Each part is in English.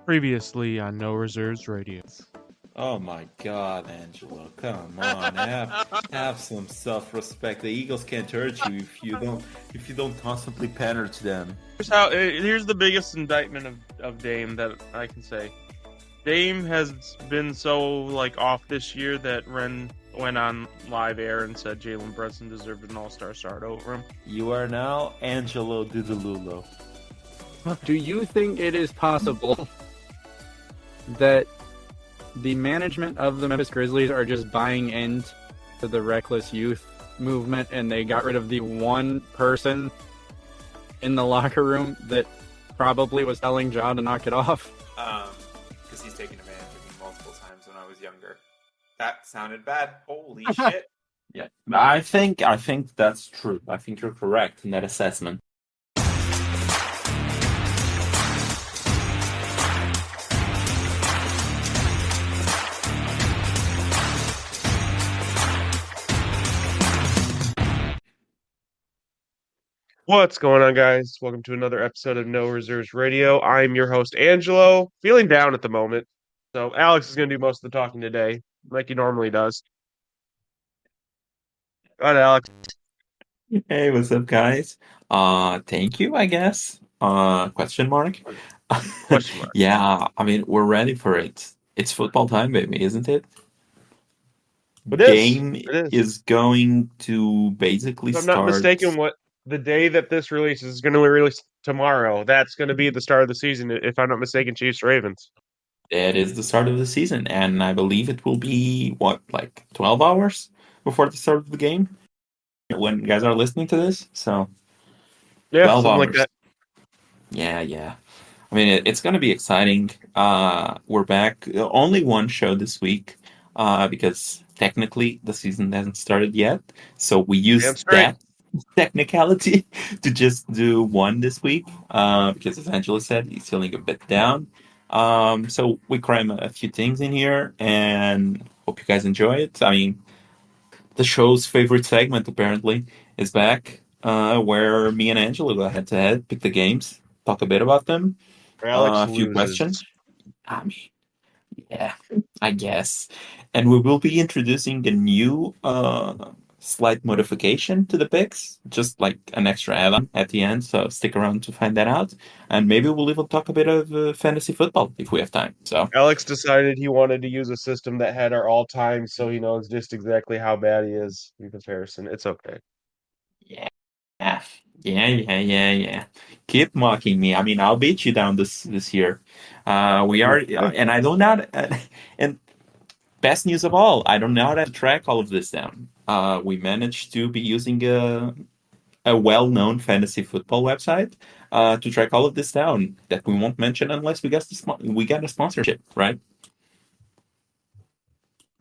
Previously on No Reserves Radio. Oh my God, Angelo! Come on, have some self-respect. The Eagles can't hurt you if you don't constantly pander to them. Here's the biggest indictment of Dame that I can say. Dame has been so off this year that Ren went on live air and said Jalen Brunson deserved an all-star start over him. You are now Angelo Didululo. Do you think it is possible that the management of the Memphis Grizzlies are just buying into the reckless youth movement and they got rid of the one person in the locker room that probably was telling Ja to knock it off? Because he's taken advantage of me multiple times when I was younger. That sounded bad. Holy shit. Yeah, I think that's true. I think you're correct in that assessment. What's going on, guys? Welcome to another episode of No Reserves Radio. I'm your host, Angelo, feeling down at the moment. So Alex is going to do most of the talking today, like he normally does. Go ahead, Alex. Hey, what's up, guys? Thank you, I guess. Question mark? Question mark. Yeah, I mean, we're ready for it. It's football time, baby, isn't it? It is. Game It is going to basically If I'm not start. mistaken, what the day that this releases is going to release tomorrow. That's going to be the start of the season, if I'm not mistaken, Chiefs Ravens. It is the start of the season, and I believe it will be, what, like 12 hours before the start of the game when you guys are listening to this? So, Yeah, 12 something hours. like that. Yeah. I mean, it's going to be exciting. We're back. Only one show this week because technically the season hasn't started yet. So we Damn used straight. that technicality to just do one this week because, as Angela said, he's feeling a bit down. So we cram a few things in here and hope you guys enjoy it. I mean, the show's favorite segment apparently is back, where me and Angela go head to head, pick the games, talk a bit about them, Alex a few loses. questions. I mean, yeah, I guess. And we will be introducing a new slight modification to the picks, just like an extra add-on at the end. So stick around to find that out. And maybe we'll even talk a bit of fantasy football if we have time. So Alex decided he wanted to use a system that had our all-time, so he knows just exactly how bad he is in comparison. It's okay. yeah, yeah. Keep mocking me. I mean, I'll beat you down this year. We are, and I don't know. And best news of all, I don't know how to track all of this down. We managed to be using a well-known fantasy football website to track all of this down that we won't mention unless we get a sponsorship, right?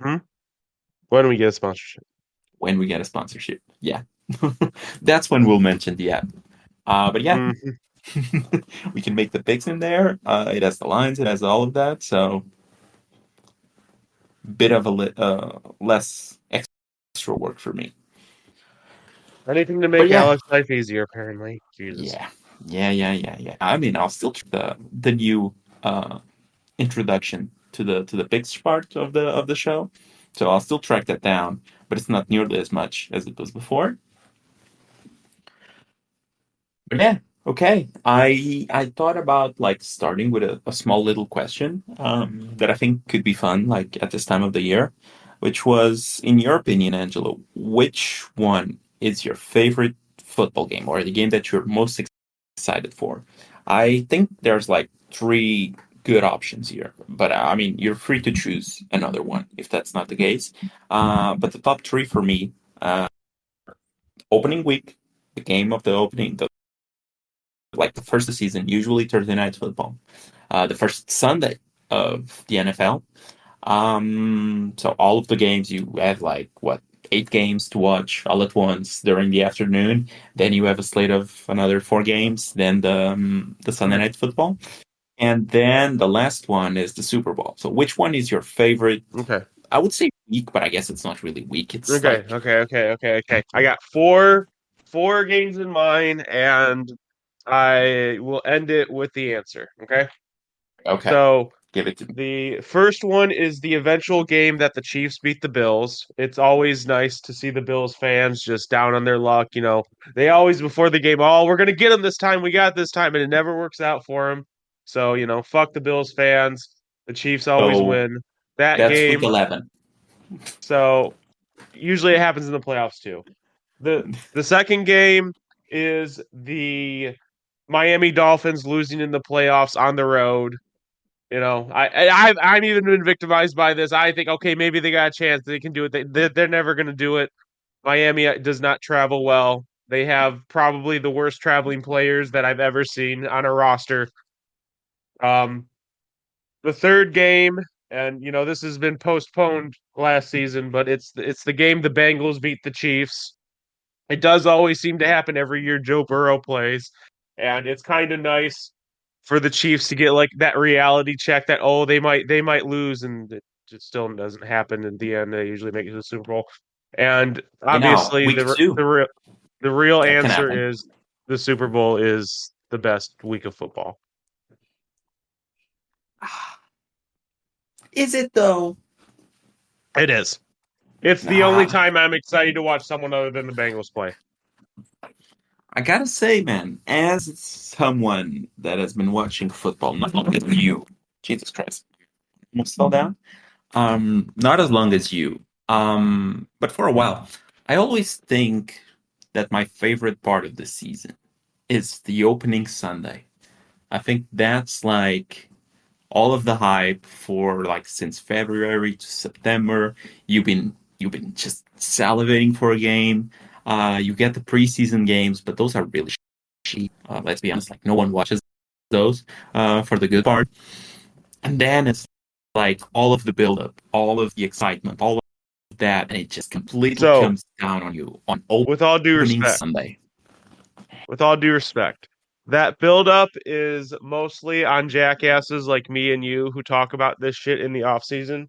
Hmm? When we get a sponsorship. When we get a sponsorship, yeah, that's when we'll mention the app. But yeah, Mhm. we can make the picks in there. It has the lines, it has all of that, so bit of less extra work for me. Anything to But make yeah, Alex's life easier, apparently. Jesus. yeah, yeah. I mean, I'll still try the new introduction to the picks part of the show, so I'll still track that down, but it's not nearly as much as it was before. But yeah, okay. I thought about like starting with a small little question that I think could be fun, like at this time of the year, which was, in your opinion, Angelo, which one is your favorite football game or the game that you're most excited for? I think there's like three good options here, but I mean, you're free to choose another one if that's not the case. But the top three for me, uh, opening week, the game of the opening, like the first of the season, usually Thursday night football. The first Sunday of the NFL. So all of the games you have like what 8 games to watch all at once during the afternoon. Then you have a slate of another 4 games. Then the Sunday night football, and then the last one is the Super Bowl. So which one is your favorite? Okay. I would say week, but I guess it's not really week. It's Okay. like Okay. I got four games in mind, and I will end it with the answer. Okay. Okay, So give it to me. the first one is the eventual game that the Chiefs beat the Bills. It's always nice to see the Bills fans just down on their luck. They always before the game, oh, we're gonna get them this time. We got this time, and it never works out for them. So fuck the Bills fans. The Chiefs always So win that that's week game. 11. So usually it happens in the playoffs too. The second game is the Miami Dolphins losing in the playoffs on the road. I'm even been victimized by this. I think, okay, maybe they got a chance. They can do it. They're never going to do it. Miami does not travel well. They have probably the worst traveling players that I've ever seen on a roster. Um, the third game, and this has been postponed last season, but it's the game the Bengals beat the Chiefs. It does always seem to happen every year Joe Burrow plays, and it's kind of nice for the Chiefs to get like that reality check that they might lose, and it just still doesn't happen in the end. They usually make it to the Super Bowl, and obviously Week two, the real that can answer happen. is the Super Bowl is the best week of football. Is it though? It is. It's the only Nah, time I'm excited to watch someone other than the Bengals play. I gotta say, man, as someone that has been watching football not longer than you, Jesus Christ, almost fell down. Not as long as you. But for a while, I always think that my favorite part of the season is the opening Sunday. I think that's like all of the hype for like since February to September. You've been just salivating for a game. You get the preseason games, but those are really cheap. Let's be honest, like no one watches those for the good part. And then it's like all of the buildup, all of the excitement, all of that, and it just completely So, comes down on you on with all due opening respect, Sunday. that buildup is mostly on jackasses like me and you who talk about this shit in the off season.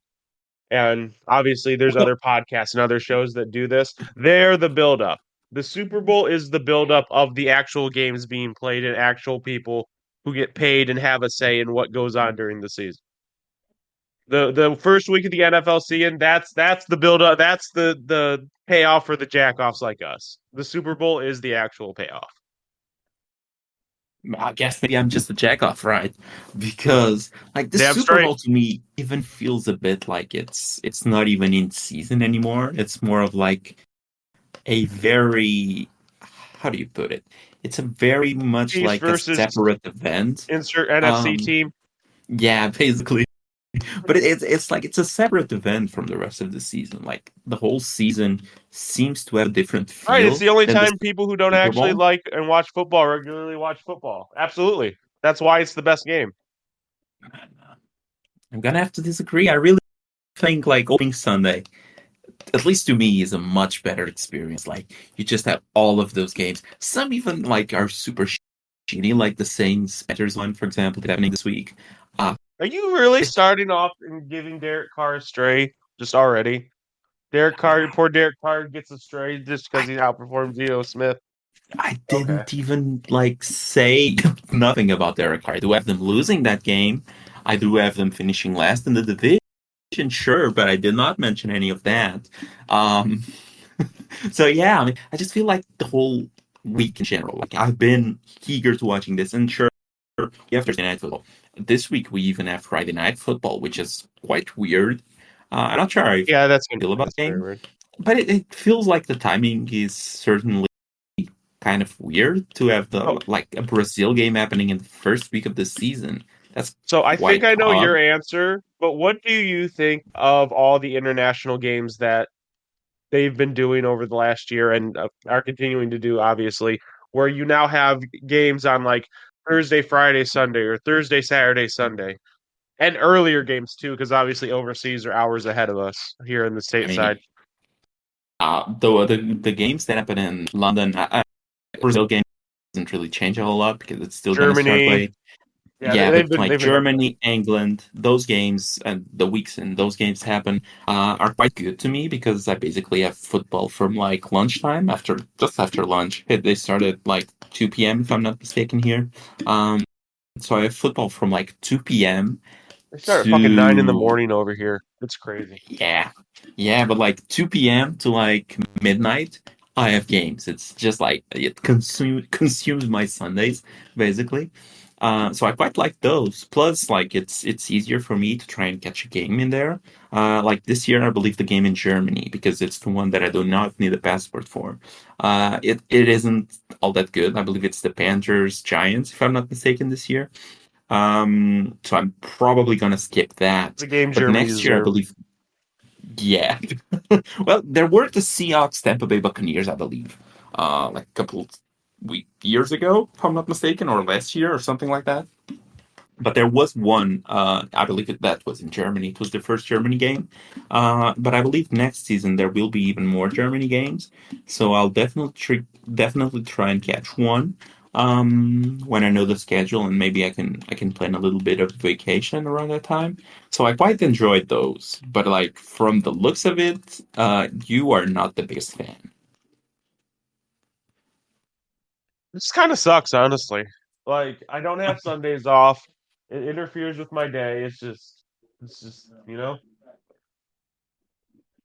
And obviously, there's other podcasts and other shows that do this. They're the buildup. The Super Bowl is the buildup of the actual games being played and actual people who get paid and have a say in what goes on during the season. The first week of the NFL season, that's the buildup. That's the payoff for the jackoffs like us. The Super Bowl is the actual payoff. I guess maybe I'm just a jackoff, right? Because like the Damn Super straight. Bowl to me even feels a bit like it's not even in season anymore. It's more of like a very, how do you put it? It's a very much Chiefs like a versus separate event. insert NFC Um, team. yeah, basically. But it's like it's a separate event from the rest of the season. Like the whole season seems to have a different Right, it's feel the only than the time people who don't Super actually Bowl. like and watch football regularly watch football. Absolutely. That's why it's the best game. I'm gonna have to disagree. I really think like opening Sunday, at least to me, is a much better experience. Like you just have all of those games. Some even like are super shitty, like the Saints Panthers one, for example, that's happening this week. Uh, Are you really it's starting off and giving Derek Carr a stray just already? Poor Derek Carr gets a stray just because I he outperformed Geno Smith. I Okay. didn't even like say nothing about Derek Carr. I do have them losing that game. I do have them finishing last in the division, sure, but I did not mention any of that. Um, so yeah, I mean, I just feel like the whole week in general, like I've been eager to watching this, and sure, we have Thursday night football. This week we even have Friday night football, which is quite weird. I'm not sure how I Yeah, feel about that's the very game, weird. but it feels like the timing is certainly kind of weird to have Oh, the like a Brazil game happening in the first week of the season. That's so I think quite I know odd. your answer, but what do you think of all the international games that they've been doing over the last year and are continuing to do, obviously, where you now have games on like Thursday, Friday, Sunday, or Thursday, Saturday, Sunday, and earlier games too, because obviously overseas are hours ahead of us here in the I mean, stateside. the games that happen in London, Brazil game doesn't really change a whole lot because it's still going to start Germany, late. yeah, Yeah, but like they've been doing Germany, England, those games and the weeks and those games happen are quite good to me because I basically have football from like lunchtime just after lunch. They started like 2 p.m. if I'm not mistaken here. Um, So I have football from like 2 p.m. They start at fucking 9 in the to morning over here. It's crazy. yeah, yeah, but like 2 p.m. to like midnight, I have games. It's just like it consumes my Sundays basically. So I quite like those. Plus, like it's easier for me to try and catch a game in there. Like this year, I believe the game in Germany because it's the one that I do not need a passport for. It isn't all that good. I believe it's the Panthers Giants, if I'm not mistaken, this year. So I'm probably gonna skip that. The game But Germany next year, I deserved. believe, yeah. Well, there were the Seahawks Tampa Bay Buccaneers, I believe, like a couple years ago, if I'm not mistaken, or last year or something like that. But there was one, I believe that was in Germany. It was the first Germany game. But I believe next season there will be even more Germany games. So I'll definitely try and catch one when I know the schedule, and maybe I can plan a little bit of vacation around that time. So I quite enjoyed those. But like from the looks of it, you are not the biggest fan. This kind of sucks, honestly. Like, I don't have Sundays off. It interferes with my day. It's just.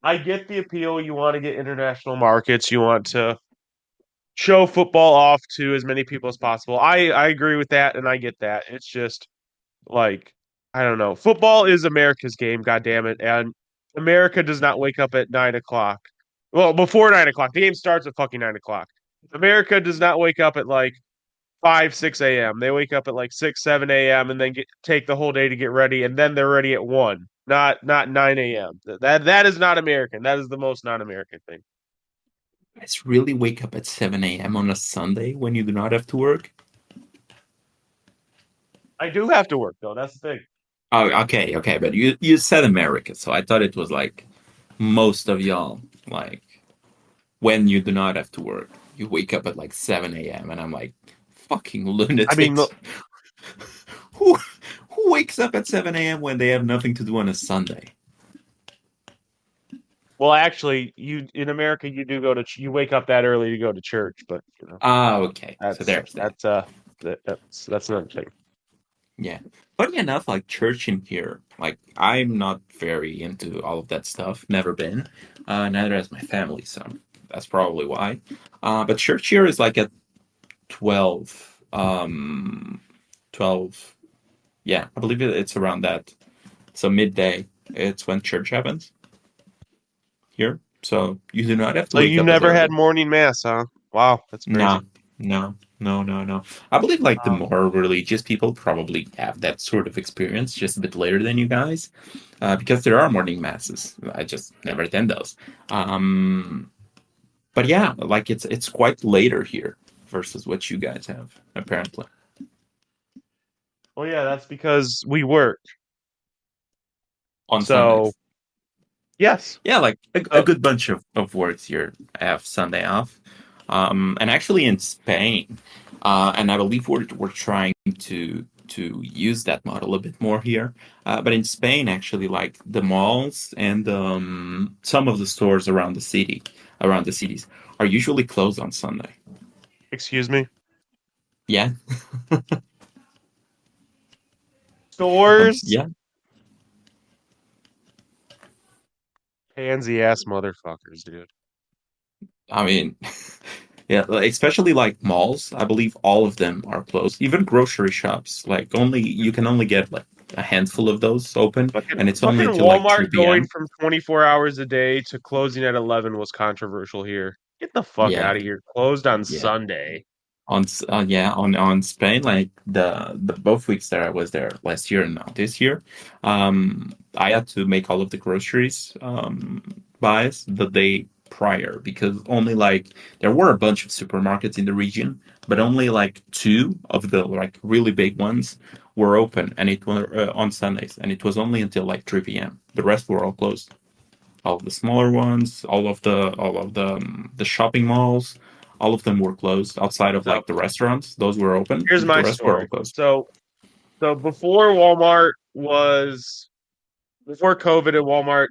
I get the appeal. You want to get international markets. You want to show football off to as many people as possible. I agree with that, and I get that. It's just like I don't know. Football is America's game, god damn it, and America does not wake up at 9 o'clock. Well, before 9 o'clock, the game starts at fucking 9 o'clock. America does not wake up at like 5, 6 a.m. They wake up at like 6, 7 a.m. and then take the whole day to get ready, and then they're ready at 1, not 9 a.m. That is not American. That is the most non-American thing. Guys really wake up at 7 a.m. on a Sunday when you do not have to work? I do have to work though. That's the thing. Oh, okay, okay, but you said America, so I thought it was like most of y'all, like when you do not have to work, you wake up at like 7 a.m. and I'm like, fucking I mean, lunatics. Who who wakes up at 7 a.m. when they have nothing to do on a Sunday? well, actually, you in America you do you wake up that early to go to church, but Ah, okay, so that's there's that. that's that's another thing. Yeah. Funny enough, like church in here, like I'm not very into all of that stuff. Never been. Neither has my family, so that's probably why. But church here is like at 12. 12. Yeah, I believe it's around that. So midday, it's when church happens here. So you do not have to So wake you up as never had early. morning mass, huh? Wow, that's No, crazy. no, no, no, no. I believe like the Um, more religious people probably have that sort of experience just a bit later than you guys, because there are morning masses. I just never attend those. Um, but yeah, like it's quite later here versus what you guys have apparently well, yeah, that's because we work. on So Sundays. yes. Yeah, like a Uh, good bunch of works here have Sunday off. And actually in Spain, and I believe we're trying to use that model a bit more here. But in Spain, actually, like the malls and some of the stores around the cities, are usually closed on Sunday. excuse me. Yeah, Stores, yeah. pansy ass motherfuckers, dude. I mean, yeah, like, especially like malls. I believe all of them are closed. Even grocery shops, like only you can only get like a handful of those open, and it's Fucking only until like Walmart 3 going p.m. from 24 hours a day to closing at 11 was controversial here. Get the fuck Yeah, out of here. Closed on yeah. Sunday. Yeah, on Spain, like the both weeks that I was there last year and now this year, I had to make all of the groceries buys the day prior because only like there were a bunch of supermarkets in the region, but only like two of the like really big ones were open, and it were on Sundays, and it was only until like 3 p.m. The rest were all closed. All of the smaller ones, all of the shopping malls, all of them were closed outside of So like the restaurants. Those were open. here's The my rest were all story. closed. So before Walmart was before COVID and Walmart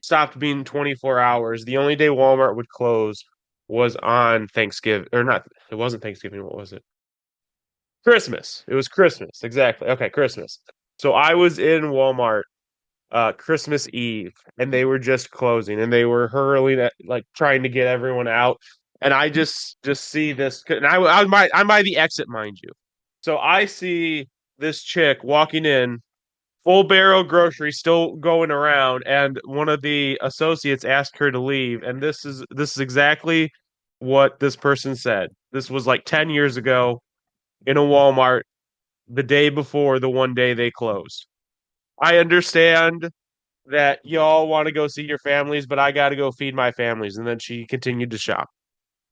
stopped being 24 hours, the only day Walmart would close was on Thanksgiving or not. It wasn't Thanksgiving. What was it? Christmas. It was Christmas. Exactly. Okay, Christmas. So I was in Walmart Christmas Eve, and they were just closing, and they were hurling at like trying to get everyone out. And I just see this, and I'm by the exit, mind you. So I see this chick walking in, full barrel groceries still going around, and one of the associates asked her to leave. And this is exactly what this person said. This was like 10 years ago in a Walmart, the day before the one day they closed. I understand that y'all want to go see your families, but I got to go feed my families. And then she continued to shop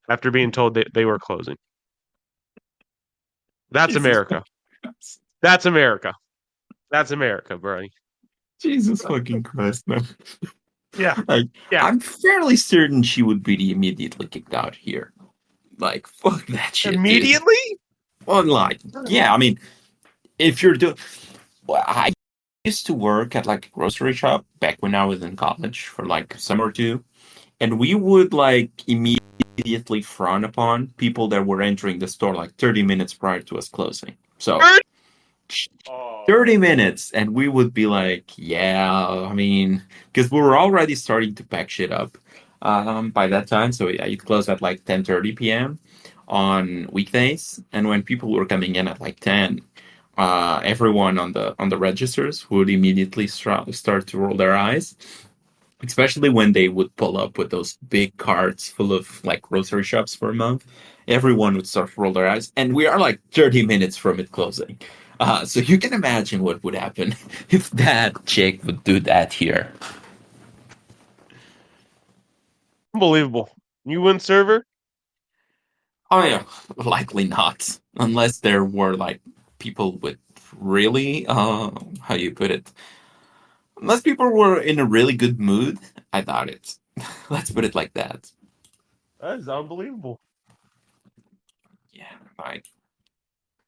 after being told that they were closing. That's Jesus America. fucking Christ. That's America. That's America, bro. Jesus fucking Christ, man. Yeah. Like, Yeah. I'm fairly certain she would be immediately kicked out here. Like, fuck that shit, dude. Immediately? Well, like, yeah, I mean, if you're doing, well, I used to work at like a grocery shop back when I was in college for like a summer or two, and we would like immediately frown upon people that were entering the store like 30 minutes prior to us closing. So Oh. 30 minutes, and we would be like, yeah, I mean, because we were already starting to pack shit up by that time. So yeah, it closed at like 10:30 p.m. on weekdays, and when people were coming in at like 10, everyone on the registers would immediately start to roll their eyes, especially when they would pull up with those big carts full of like grocery shops for a month. Everyone would start to roll their eyes, and we are like 30 minutes from it closing. So you can imagine what would happen if that chick would do that here. Unbelievable. You win server? Oh yeah, likely not, unless there were like people with really, how you put it, unless people were in a really good mood. I doubt it. Let's put it like that. That is unbelievable. Yeah, like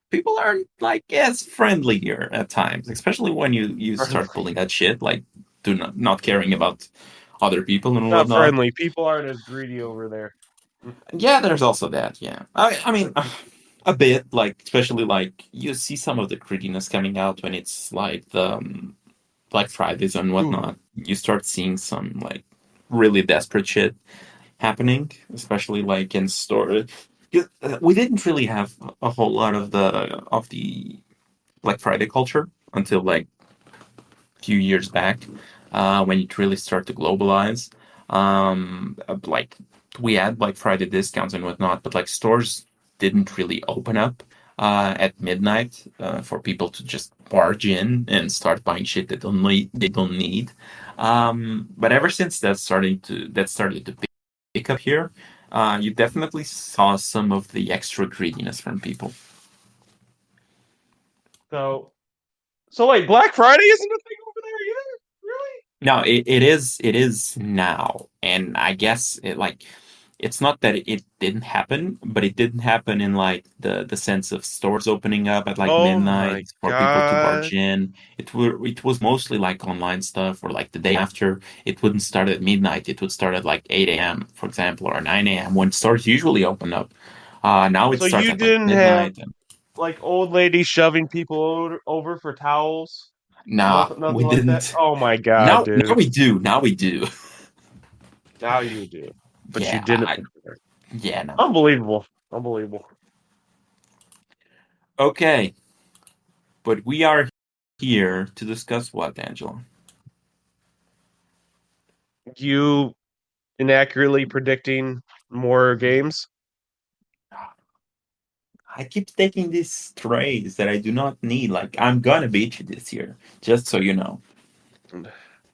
people are like as friendly here at times, especially when you start pulling that shit, like do not caring about other people and Not whatnot. friendly. People aren't as greedy over there. Yeah, there's also that. Yeah, I mean, a bit like especially like you see some of the grittiness coming out when it's like the Black Fridays and whatnot. You start seeing some like really desperate shit happening, especially like in store. We didn't really have a whole lot of the Black Friday culture until like a few years back, when it really started to globalize. Like we had Black Friday discounts and whatnot, but like stores didn't really open up at midnight for people to just barge in and start buying shit that they don't need. But ever since that started to pick up here, you definitely saw some of the extra greediness from people. So wait, Black Friday isn't a thing over there either? Really? No, it is now, and I guess it's not that it didn't happen, but it didn't happen in like the sense of stores opening up at like Oh my midnight for people to God. barge in. It was mostly like online stuff, or like the day after. It wouldn't start at midnight. It would start at like 8 a.m., for example, or 9 a.m. when stores usually open up. Now it So starts you at like didn't have midnight. And like old ladies shoving people over for towels? nah, Nothing we like that. didn't. Oh my God, Now dude. we do. Now we do. Now you do, but you Yeah, didn't before. yeah, no. Unbelievable. Unbelievable. Okay, but we are here to discuss what, Angela? You inaccurately predicting more games? I keep taking these strays that I do not need. Like, I'm gonna beat you this year, just so you know.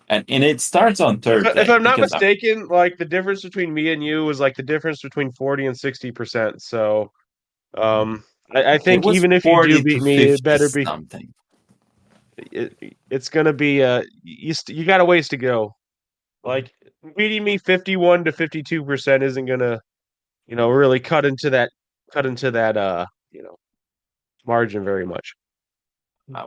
And it starts on If Thursday I'm not because mistaken, like the difference between me and you was like the difference between 40 and 60%. So, I it think was even if you do 40 to beat me, it 50 better be. something. It's gonna be you got a ways to go. Like beating me 51 to 52% isn't gonna really cut into that margin very much.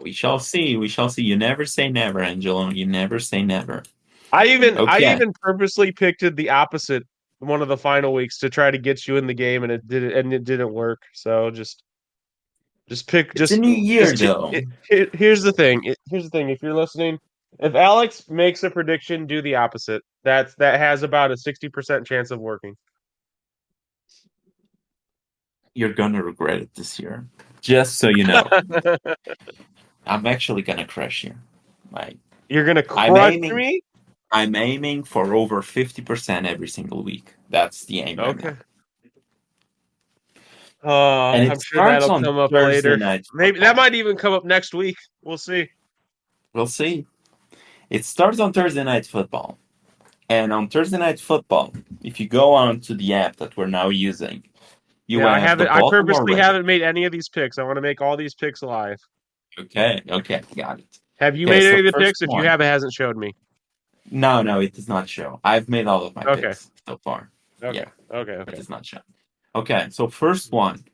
We shall see. We shall see. You never say never, Angelo. You never say never. I Okay. even purposely picked the opposite one of the final weeks to try to get you in the game, and it didn't work. So just Just pick. It's a Just new year, just. though. Here's the thing. Here's the thing. If you're listening, if Alex makes a prediction, do the opposite. That has about a 60% chance of working. You're gonna regret it this year. Just so you know, I'm actually gonna crush you. Like You're gonna I'm crush aiming, me. I'm aiming for over 50% every single week. That's the aim right Okay. now. And it I'm sure starts that'll on come up Thursday later. night Maybe that football. might even come up next week. We'll see. We'll see. It starts on Thursday night football. And on Thursday night football, if you go on to the app that we're now using, you Yeah, I have the haven't. I Baltimore purposely Ravens. haven't made any of these picks. I want to make all these picks live. Okay, got it. Have you Okay, made so any of the first picks? If you one. have, it hasn't showed me. No, it does not show. I've made all of my Okay. picks so far. Okay. Yeah, Okay. but it Okay. does not show. Okay, so first one,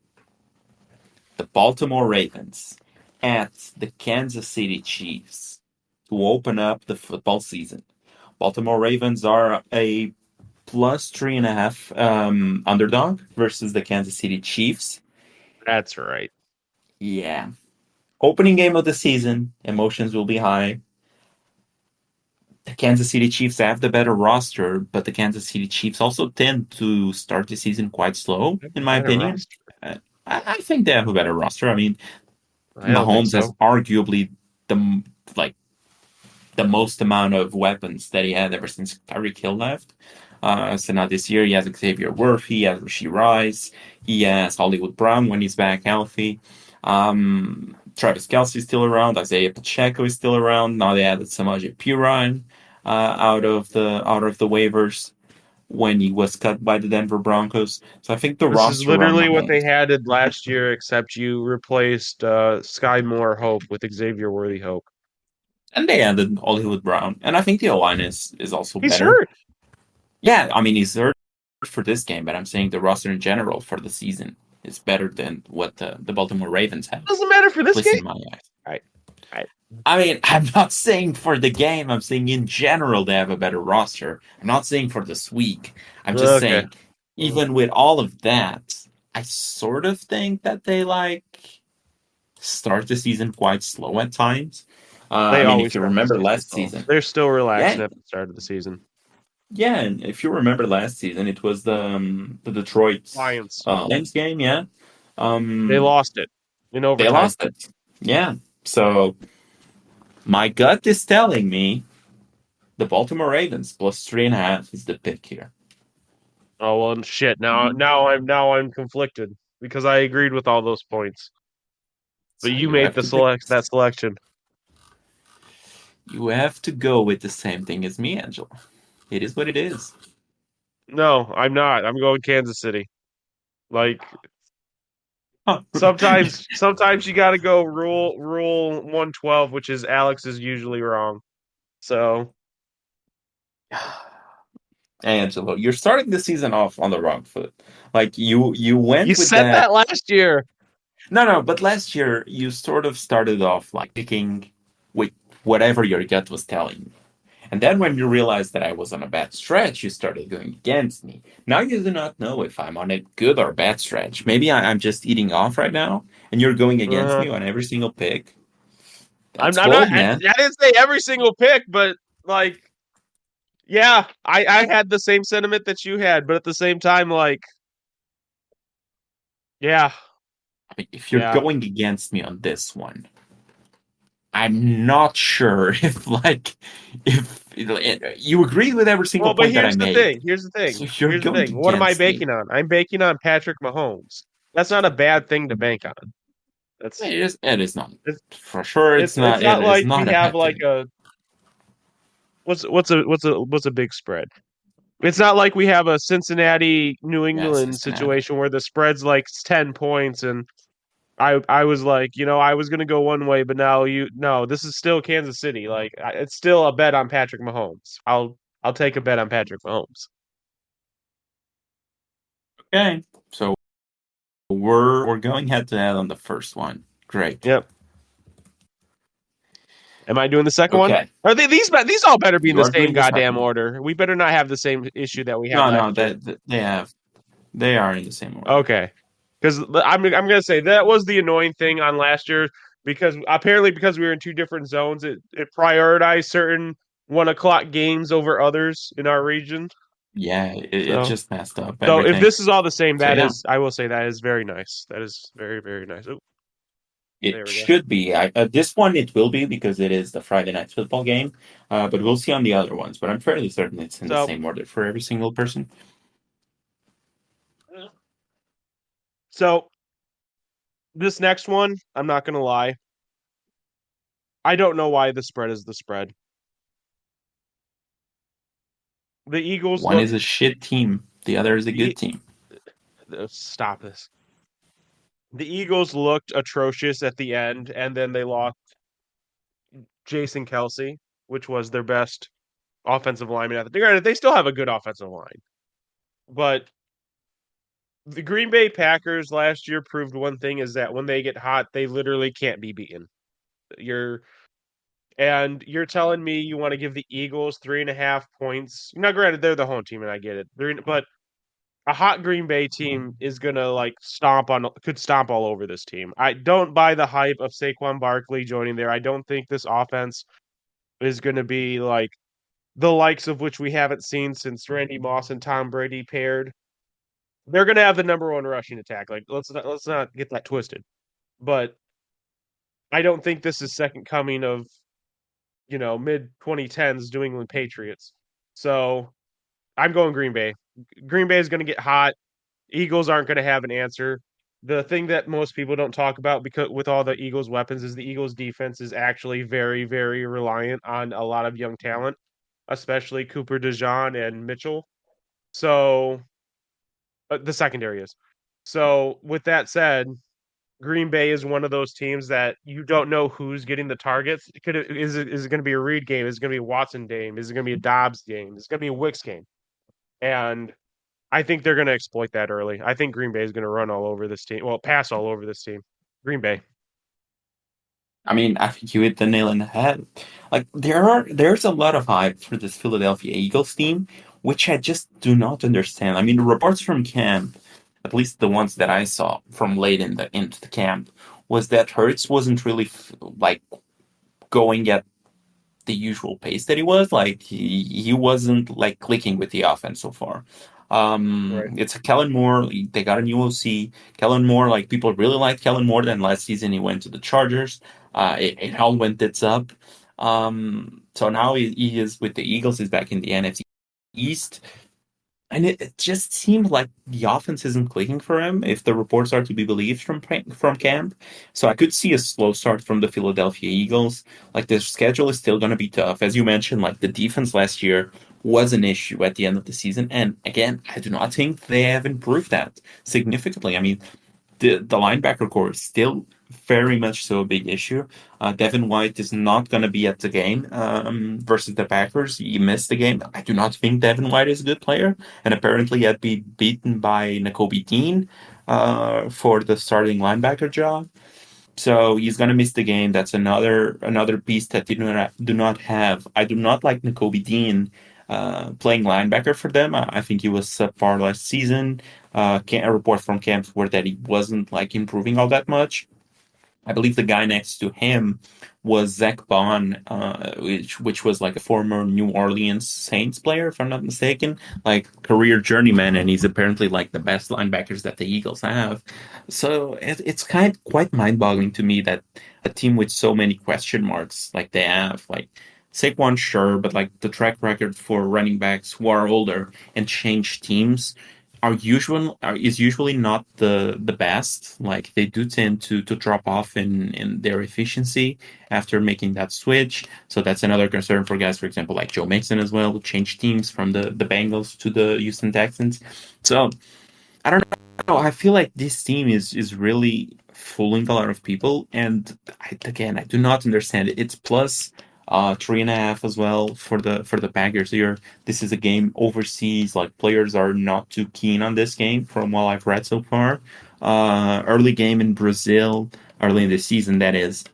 the Baltimore Ravens at the Kansas City Chiefs to open up the football season. Baltimore Ravens are a plus 3.5 underdog versus the Kansas City Chiefs. That's right. Yeah. Opening game of the season, emotions will be high. The Kansas City Chiefs have the better roster, but the Kansas City Chiefs also tend to start the season quite slow, in my Better opinion. roster. I think they have a better roster. I mean, I don't think Mahomes has so. arguably the like the most amount of weapons that he had ever since Tyreek Hill left. So now this year he has Xavier Worth, he has Rasheed Rice, he has Hollywood Brown when he's back healthy. Travis Kelce is still around, Isaiah Pacheco is still around. Now they added Samaje Perine out of the waivers when he was cut by the Denver Broncos. So I think the This is roster around literally what they Mahomes, had last year, except you replaced Sky Moore Hope with Xavier Worthy Hope. and they added Hollywood Brown, and I think the O-line is also He's better. hurt. Yeah, I mean he's hurt for this game, but I'm saying the roster in general for the season is better than what the Baltimore Ravens have, Doesn't matter for at this least game. in my eyes. Right. I mean, I'm not saying for the game. I'm saying in general they have a better roster. I'm not saying for this week. I'm just Okay. saying, even with all of that, I sort of think that they start the season quite slow at times. They I mean, always if you start the remember season last slow. season, They're still relaxing yeah, at the start of the season. yeah, and if you remember last season, it was the Detroit Lions. Lions game. Yeah, They lost it in they overtime. lost it. Yeah, so my gut is telling me the Baltimore Ravens plus 3.5 is the pick here. Oh well, shit. Now I'm conflicted because I agreed with all those points, but So you you made have the to pick. that selection. You have to go with the same thing as me, Angela. It is what it is. No, I'm not. I'm going Kansas City. Like Huh. sometimes you got to go rule 112, which is Alex is usually wrong. So Angelo, you're starting the season off on the wrong foot. Like you you went with said that. that last year. No, but last year you sort of started off like picking with whatever your gut was telling you. And then when you realized that I was on a bad stretch, you started going against me. Now you do not know if I'm on a good or bad stretch. Maybe I'm just eating off right now, and you're going against Uh, me on every single pick. I'm, That's I'm not. bold, I man. didn't say every single pick, but like, yeah, I had the same sentiment that you had, but at the same time, like, yeah, I mean, if you're yeah. going against me on this one, I'm not sure if you agree with every single Well, but point that I here's the made. thing. Here's the So thing. if you're Here's the going thing. What am I against me, banking on? I'm banking on Patrick Mahomes. That's not a bad thing to bank on. That's it is not it's for sure. It's it's not. It not is like not we a have bad like thing. a what's a big spread. It's not like we have a Cincinnati New Yeah, England Cincinnati. situation where the spread's like 10 points and I was like, I was gonna go one way, but now no, this is still Kansas City. Like it's still a bet on Patrick Mahomes. I'll take a bet on Patrick Mahomes. Okay, so we're going head to head on the first one. Great. Yep. Am I doing the second one? Okay, Are these all better be in you the are same doing the goddamn second one. order? We better not have the same issue that we had No, last year. they are in the same order. Okay. Because I'm gonna say that was the annoying thing on last year because apparently because we were in two different zones, it prioritized certain 1 o'clock games over others in our region. Yeah, it So just messed up so if everything. this is all the same, So that yeah, is I will say that is very nice. That is very very nice. Oh, it there we go. should be. This one it will be because it is the Friday night football game. But we'll see on the other ones. But I'm fairly certain it's in the So same order for every single person. so this next one, I'm not gonna lie. I don't know why the spread is the spread. The Eagles One look is a shit team. The other is a good the team. stop this. The Eagles looked atrocious at the end, and then they lost Jason Kelsey, which was their best offensive lineman at the granted, they still have a good offensive line. But the Green Bay Packers last year proved one thing is that when they get hot, they literally can't be beaten. You're you're telling me you want to give the Eagles 3.5 points. Now, granted, they're the home team, and I get it. But a hot Green Bay team is gonna like could stomp all over this team. I don't buy the hype of Saquon Barkley joining there. I don't think this offense is gonna be like the likes of which we haven't seen since Randy Moss and Tom Brady paired. They're gonna have the number one rushing attack. Like let's not get that twisted. But I don't think this is second coming of mid 2010s New England Patriots. So I'm going Green Bay. Green Bay is going to get hot. Eagles aren't going to have an answer. The thing that most people don't talk about because with all the Eagles weapons is the Eagles defense is actually very very reliant on a lot of young talent, especially Cooper DeJean and Mitchell. So the secondary is. So with that said, Green Bay is one of those teams that you don't know who's getting the targets. Is it going to be a Reed game? Is it going to be a Watson game? Is it going to be a Dobbs game? Is it going to be a Wicks game? And I think they're going to exploit that early. I think Green Bay is going to run all over this team. Well, pass all over this team. Green Bay. I mean, I think you hit the nail on the head. Like there's a lot of hype for this Philadelphia Eagles team, which I just do not understand. I mean, the reports from camp, at least the ones that I saw from late into the camp, was that Hurts wasn't really like going at the usual pace that he was. Like he wasn't like clicking with the offense so far. Right. It's Kellen Moore. They got a new OC. Kellen Moore, like people really liked Kellen Moore. Then last season he went to the Chargers. It all went tits up. So now he is with the Eagles. He's back in the NFC East. And it just seemed like the offense isn't clicking for him, if the reports are to be believed from camp. So I could see a slow start from the Philadelphia Eagles. Like their schedule is still going to be tough, as you mentioned. Like the defense last year was an issue at the end of the season, and again, I do not think they have improved that significantly. I mean, the linebacker core is still very much so a big issue. Devin White is not going to be at the game versus the Packers. He missed the game. I do not think Devin White is a good player, and apparently he had been beaten by Nakobe Dean for the starting linebacker job. So he's gonna miss the game. That's another piece that they do not have. I do not like Nakobe Dean playing linebacker for them. I think he was subpar last season. A report from camps were that he wasn't like improving all that much. I believe the guy next to him was Zach Bond, which was like a former New Orleans Saints player, if I'm not mistaken, like career journeyman, and he's apparently like the best linebackers that the Eagles have. So it's quite mind-boggling to me that a team with so many question marks like they have, like Saquon, sure, but like the track record for running backs who are older and change teams is usually not the best. Like they do tend to drop off in their efficiency after making that switch. So that's another concern for guys, for example, like Joe Mixon as well, who changed teams from the Bengals to the Houston Texans. So I don't know. I feel like this team is really fooling a lot of people, and again, I do not understand it. It's plus 3.5 as well for the Packers here. This is a game overseas. Like players are not too keen on this game, from what I've read so far. Early game in Brazil, early in the season, that is.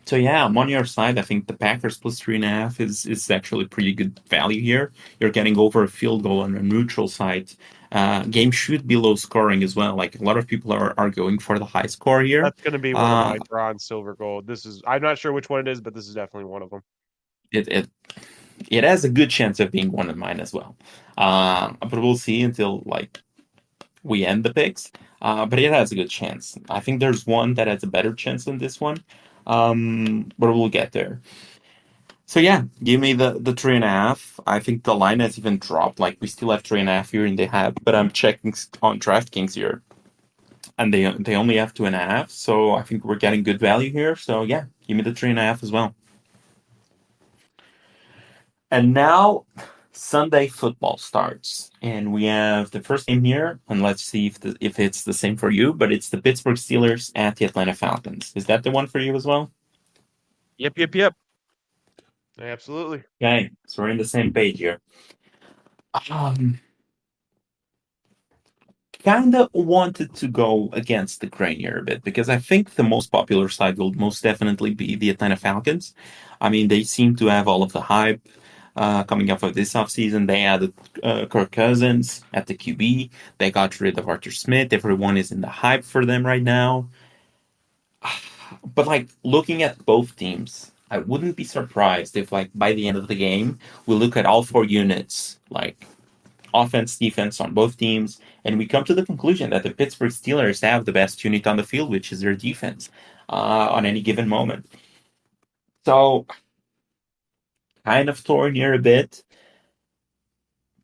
So yeah, I'm on your side. I think the Packers plus 3.5 is actually pretty good value here. You're getting over a field goal on a neutral site Game should be low scoring as well. Like a lot of people are going for the high score here. That's going to be one of Uh, my bronze, silver, gold. I'm not sure which one it is, but this is definitely one of them. it, it it has a good chance of being one of mine as well. But we'll see until like we end the picks. But it has a good chance. I think there's one that has a better chance than this one. But we'll get there. So yeah, give me the 3.5. I think the line has even dropped. Like we still have 3.5 here in the hub, but I'm checking on DraftKings here, and they only have 2.5. So I think we're getting good value here. So yeah, give me the 3.5 as well. And now Sunday football starts, and we have the first game here, and let's see if it's the same for you. But it's the Pittsburgh Steelers at the Atlanta Falcons. Is that the one for you as well? Yep. Absolutely. Okay, so we're in the same page here. Um, Kind of wanted to go against the grain here a bit because I think the most popular side will most definitely be the Atlanta Falcons. I mean, they seem to have all of the hype coming up of this offseason. They added Kirk Cousins at the QB. They got rid of Arthur Smith. Everyone is in the hype for them right now. But like looking at both teams, I wouldn't be surprised if like by the end of the game we look at all four units like offense, defense on both teams, and we come to the conclusion that the Pittsburgh Steelers have the best unit on the field, which is their defense on any given moment. So, kind of torn here a bit,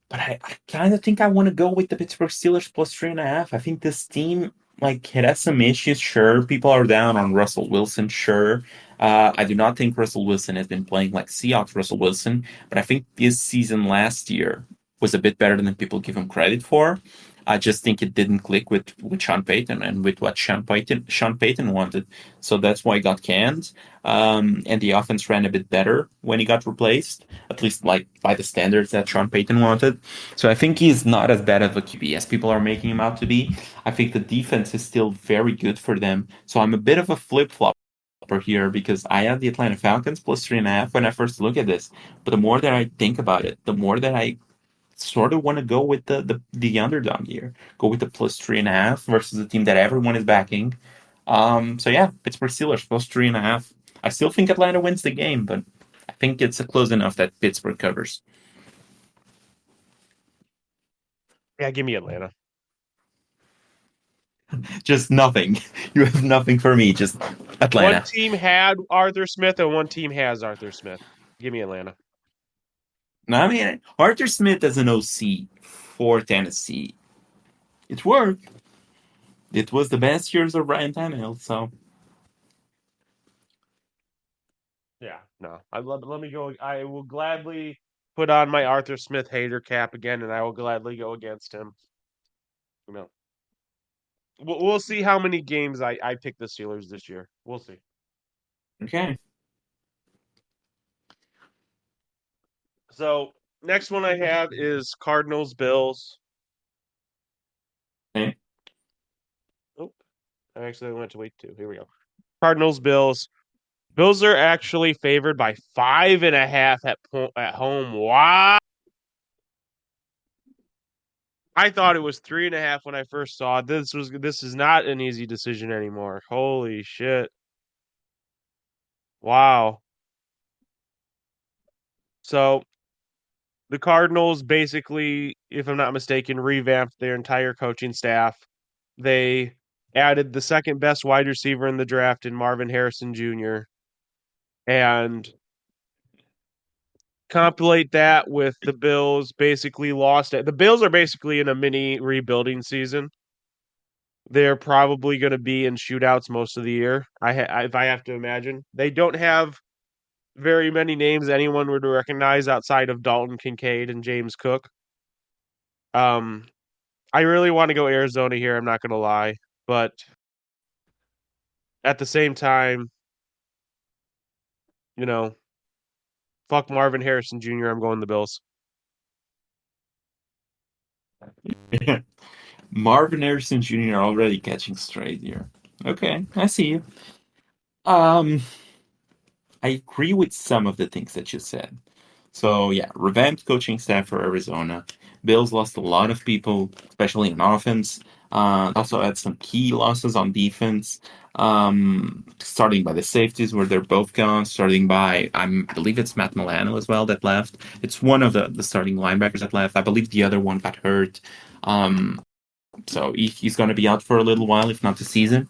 but I kind of think I want to go with the Pittsburgh Steelers plus 3.5. I think this team, like, it has some issues. Sure, people are down on Russell Wilson. Sure, I do not think Russell Wilson has been playing like Seahawks Russell Wilson, but I think this season last year was a bit better than people give him credit for. I just think it didn't click with Sean Payton and with what Sean Payton wanted. So that's why he got canned. And the offense ran a bit better when he got replaced, at least like by the standards that Sean Payton wanted. So I think he's not as bad of a QB as people are making him out to be. I think the defense is still very good for them. So I'm a bit of a flip flop here because I have the Atlanta Falcons plus 3.5 when I first look at this. But the more that I think about it, the more that I sort of want to go with the underdog here. Go with the plus 3.5 versus the team that everyone is backing. So yeah, Pittsburgh Steelers plus 3.5. I still think Atlanta wins the game, but I think it's close enough that Pittsburgh covers. Yeah, give me Atlanta. Just nothing. You have nothing for me. Just Atlanta. One team had Arthur Smith and one team has Arthur Smith. Give me Atlanta. No, I mean Arthur Smith as an OC for Tennessee. It worked. It was the best years of Ryan Tannehill, so Yeah, no. Let me go. I will gladly put on my Arthur Smith hater cap again, and I will gladly go against him. You know, we'll see how many games I pick the Steelers this year. We'll see. okay. So next one I have is Cardinals Bills. Okay. Oh, I went to wait two. Here we go. Cardinals Bills. Bills are actually favored by 5.5 at home. Wow. I thought it was 3.5 when I first saw it. This is not an easy decision anymore. Holy shit. Wow. So the Cardinals basically, if I'm not mistaken, revamped their entire coaching staff. They added the second best wide receiver in the draft in Marvin Harrison Jr. and compilate that with the Bills basically lost it. The Bills are basically in a mini rebuilding season. They're probably going to be in shootouts most of the year. If I have to imagine, they don't have very many names anyone would recognize outside of Dalton Kincaid and James Cook. Um, I really want to go Arizona here. I'm not going to lie, but at the same time, you know, fuck Marvin Harrison Jr. I'm going the Bills. Marvin Harrison Jr. already catching straight here. Okay, I see you. Um, I agree with some of the things that you said. So yeah, revamped coaching staff for Arizona. Bills lost a lot of people, especially in offense. Also had some key losses on defense. Starting by the safeties where they're both gone. Starting by I believe it's Matt Milano as well that left. It's one of the starting linebackers that left. I believe the other one got hurt. Um, so he's going to be out for a little while, if not the season.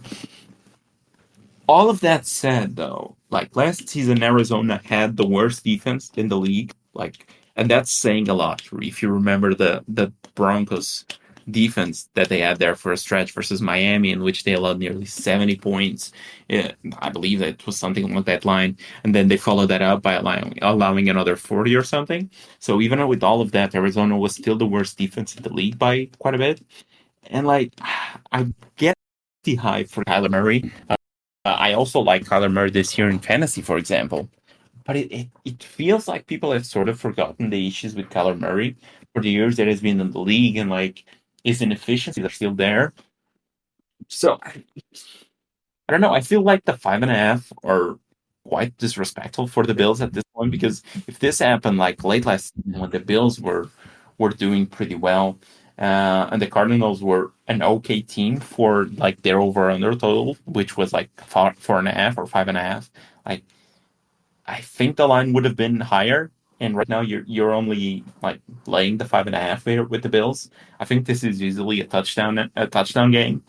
All of that said, though, like last season, Arizona had the worst defense in the league. Like, and that's saying a lot. If you remember the Broncos defense that they had there for a stretch versus Miami, in which they allowed nearly 70 points. Yeah, I believe that it was something along that line. And then they followed that up by allowing another 40 or something. So even with all of that, Arizona was still the worst defense in the league by quite a bit. And like, I get the hype for Kyler Murray. I also like Kyler Murray this year in fantasy, for example. But it feels like people have sort of forgotten the issues with Kyler Murray for the years that has been in the league, and like his inefficiencies are still there. So I don't know. I feel like the 5.5 are quite disrespectful for the Bills at this point, because if this happened like late last season when the Bills were doing pretty well, and the Cardinals were an okay team for like their over under total, which was like 4.5 or 5.5. Like I think the line would have been higher. And right now you're only like laying the 5.5 with the Bills. I think this is easily a touchdown game.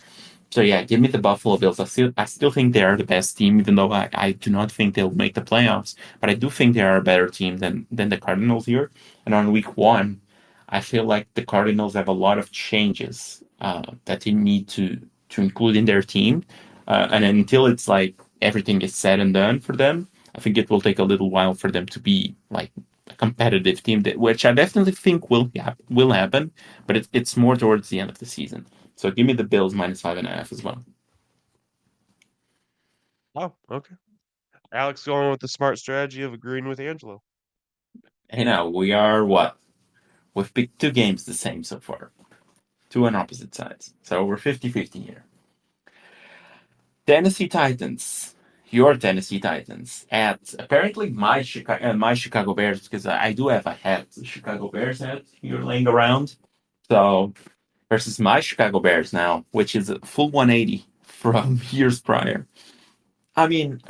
So yeah, give me the Buffalo Bills. I still think they are the best team, even though I do not think they'll make the playoffs. But I do think they are a better team than the Cardinals here. And on week one, I feel like the Cardinals have a lot of changes that they need to include in their team. And until it's like everything is said and done for them, I think it will take a little while for them to be like a competitive team, which I definitely think will happen. But it's more towards the end of the season. So give me the Bills -5.5 as well. Oh, okay. Alex going with the smart strategy of agreeing with Angelo. Hey now, we are what? We've picked two games the same so far. Two on opposite sides. So we're 50-50 here. Tennessee Titans. Your Tennessee Titans at apparently my Chicago Bears, because I do have a hat, the Chicago Bears hat here laying around. So versus my Chicago Bears now, which is a full 180 from years prior. I mean,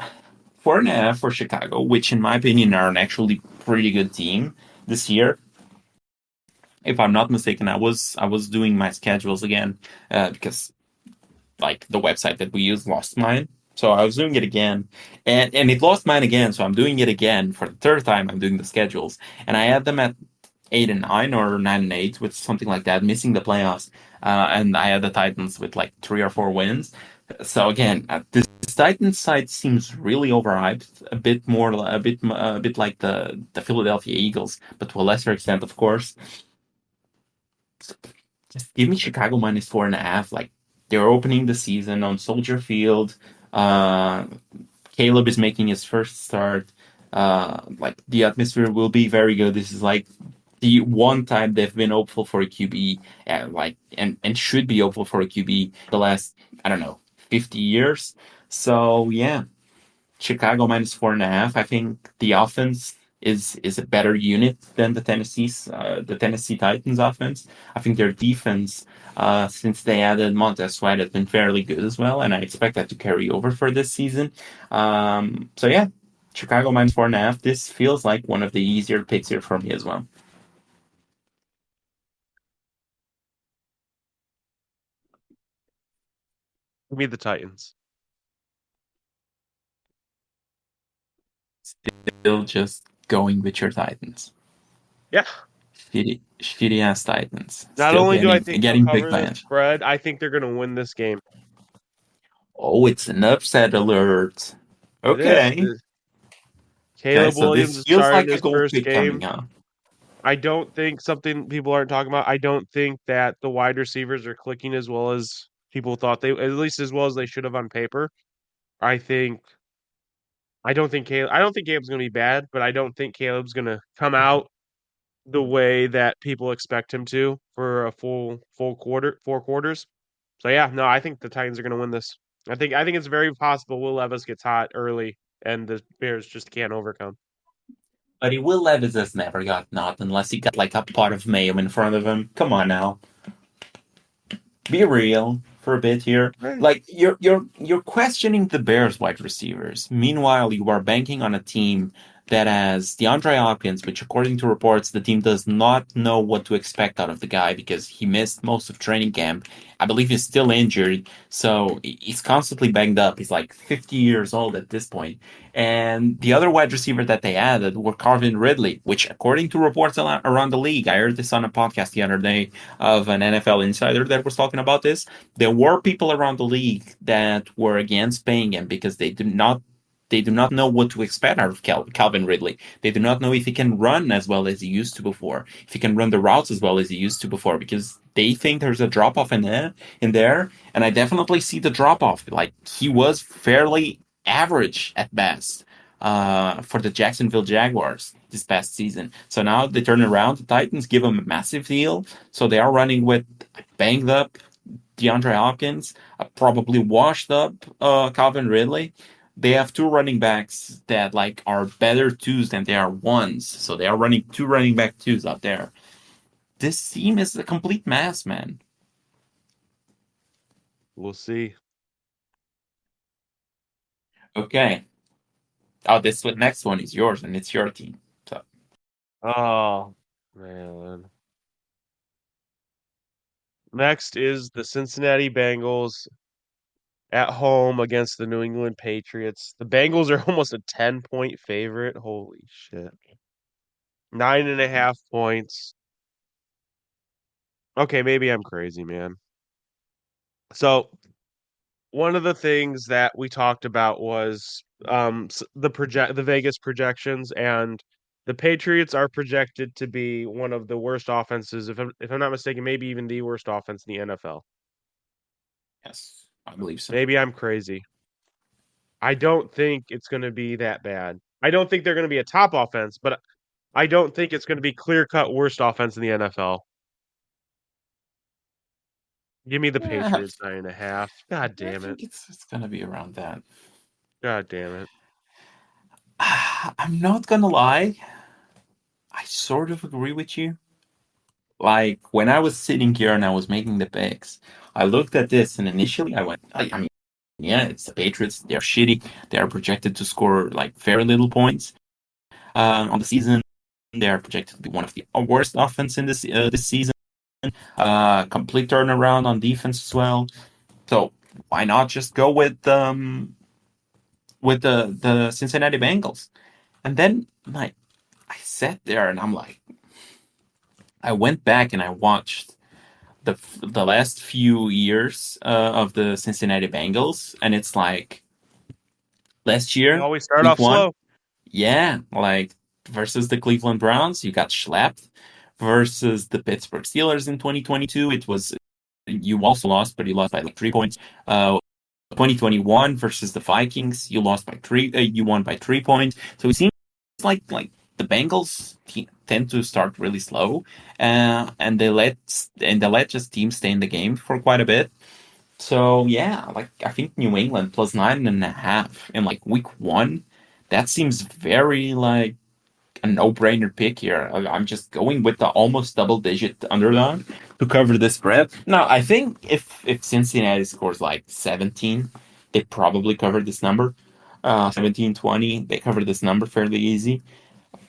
4.5 for Chicago, which in my opinion are an actually pretty good team this year. If I'm not mistaken, I was doing my schedules again because like the website that we use lost mine. So I was doing it again, and it lost mine again. So I'm doing it again for the third time. I'm doing the schedules, and I had them at 8-9 or 9-8 with something like that, missing the playoffs. And I had the Titans with like 3 or 4 wins. So again, this Titans side seems really overhyped, a bit like the Philadelphia Eagles, but to a lesser extent, of course. Just give me Chicago -4.5. Like they're opening the season on Soldier Field. Uh, Caleb is making his first start. Like the atmosphere will be very good. This is like the one time they've been hopeful for a QB, and should be hopeful for a QB the last, I don't know, 50 years. So yeah, Chicago -4.5. I think the offense is a better unit than the Tennessee Titans offense. I think their defense, since they added Montez Sweat, has been fairly good as well, and I expect that to carry over for this season. So yeah, Chicago -4.5. This feels like one of the easier picks here for me as well. Give me the Titans. Still just going with your Titans. Yeah. Shitty ass Titans. Not Still only do I getting think they'll getting picked cover by the him. spread, I think they're going to win this game. Oh, it's an upset alert. It is. Okay. Okay, Caleb so Williams this is feels starting like a his gold first pick coming game. out. I don't think something people aren't talking about. I don't think that the wide receivers are clicking as well as people thought they, at least as well as they should have on paper. I think I don't think Caleb's going to be bad, but I don't think Caleb's going to come out the way that people expect him to for a full quarter, 4 quarters. So yeah, no, I think the Titans are going to win this. I think it's very possible Will Levis gets hot early and the Bears just can't overcome. But Will Levis has never got not unless he got like a pot of mayo in front of him. Come on now, be real for a bit here. Right. Like you're questioning the Bears wide receivers. Meanwhile, you are banking on a team that has DeAndre Hopkins, which according to reports, the team does not know what to expect out of the guy because he missed most of training camp. I believe he's still injured, so he's constantly banged up. He's like 50 years old at this point. And the other wide receiver that they added were Carvin Ridley, which according to reports around the league, I heard this on a podcast the other day of an NFL insider that was talking about this. There were people around the league that were against paying him because they do not know what to expect out of Calvin Ridley. They do not know if he can run as well as he used to before, if he can run the routes as well as he used to before, because they think there's a drop off in there, and I definitely see the drop off. Like he was fairly average at best for the Jacksonville Jaguars this past season. So now they turn around. The Titans give him a massive deal, so they are running with banged up DeAndre Hopkins, probably washed up Calvin Ridley. They have two running backs that like are better twos than they are ones. So they are running two running back twos out there. This team is a complete mess, man. We'll see. Okay. Oh, this next one is yours, and it's your team. So Oh man. Next is the Cincinnati Bengals at home against the New England Patriots. The Bengals are almost a 10-point favorite. Holy shit. 9.5 points. Okay, maybe I'm crazy, man. So one of the things that we talked about was the Vegas projections, and the Patriots are projected to be one of the worst offenses, if I'm not mistaken, maybe even the worst offense in the NFL. yes, I believe so. Maybe I'm crazy. I don't think it's going to be that bad. I don't think they're going to be a top offense, but I don't think it's going to be clear-cut worst offense in the NFL. Give me the Yeah, Patriots 9.5. God I damn it. think it's gonna be around that. God damn it. I'm not gonna lie. I sort of agree with you. Like when I was sitting here and I was making the picks, I looked at this and initially I went, I mean, yeah, it's the Patriots. They're shitty. They are projected to score like very little points on the season. They are projected to be one of the worst offense in this season. Complete turnaround on defense as well. So why not just go with the Cincinnati Bengals? And then like I sat there and I'm like, I went back and I watched the last few years of the Cincinnati Bengals, and it's like last They year, always start week off one, slow. yeah, like versus the Cleveland Browns, you got slapped. Versus the Pittsburgh Steelers in 2022, it was you also lost, but you lost by like 3 points. 2021 versus the Vikings, you lost by three. You won by 3 points. So it seems like the Bengals tend to start really slow, and they let just teams stay in the game for quite a bit. So yeah, like I think New England plus 9.5 in like week one, that seems very like a no-brainer pick here. I'm just going with the almost double-digit underdog to cover the spread. Now, I think if Cincinnati scores like 17, they probably cover this number. 17, 20, they cover this number fairly easy.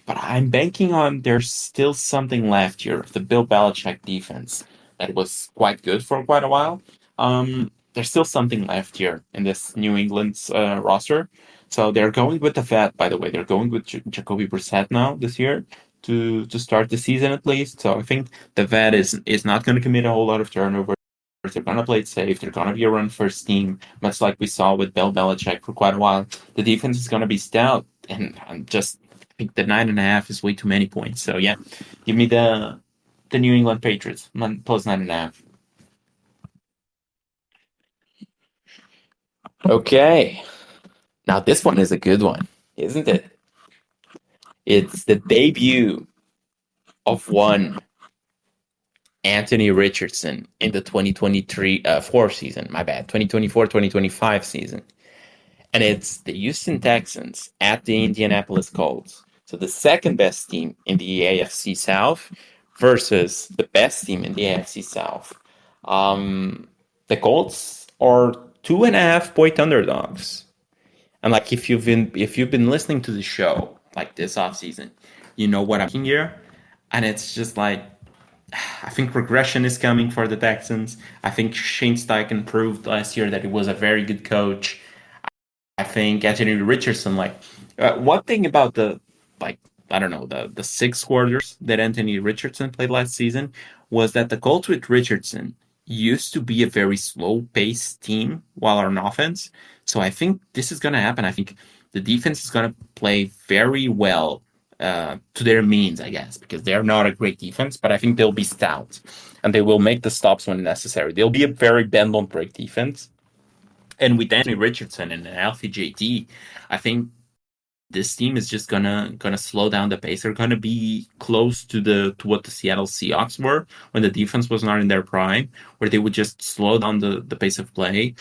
But I'm banking on there's still something left here of the Bill Belichick defense that was quite good for quite a while. There's still something left here in this New England's roster. So they're going with the vet, by the way. They're going with Jacoby Brissett now this year to start the season at least. So I think the vet is not going to commit a whole lot of turnovers. They're going to play it safe. They're going to be a run first team, much like we saw with Bill Belichick for quite a while. The defense is going to be stout, and I'm just I think the 9.5 is way too many points. So yeah, give me the New England Patriots plus 9.5. Okay, now this one is a good one, isn't it? It's the debut of one Anthony Richardson in the 2023 4 season. My bad, 2024-2025 season, and it's the Houston Texans at the Indianapolis Colts. So the second best team in the AFC South versus the best team in the AFC South. Um, the Colts are 2.5 point underdogs. And like if you've been listening to the show like this offseason, you know what I'm thinking here. And it's just like I think regression is coming for the Texans. I think Shane Steichen proved last year that he was a very good coach. I think Anthony Richardson, one thing about like, I don't know, the 6 quarters that Anthony Richardson played last season was that the Colts with Richardson used to be a very slow paced team while on offense. So I think this is going to happen. I think the defense is going to play very well to their means, I guess, because they're not a great defense, but I think they'll be stout and they will make the stops when necessary. They'll be a very bend on break defense. And with Anthony Richardson and an healthy JT, I think this team is just gonna slow down the pace. They're gonna be close to what the Seattle Seahawks were when the defense was not in their prime, where they would just slow down the pace of play,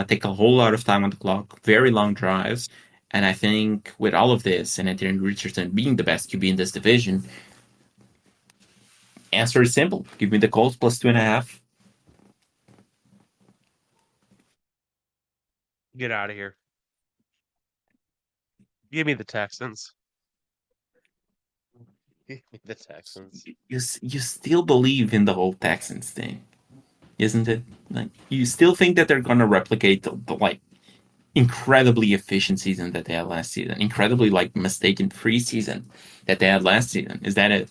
take a whole lot of time on the clock, very long drives. And I think with all of this and Anthony Richardson being the best QB in this division, answer is simple. Give me the Colts plus 2.5. Get out of here. Give me the Texans. Give me the Texans. You still believe in the whole Texans thing, isn't it? Like you still think that they're gonna replicate the like incredibly efficient season that they had last season, incredibly like mistaken free season that they had last season. Is that it?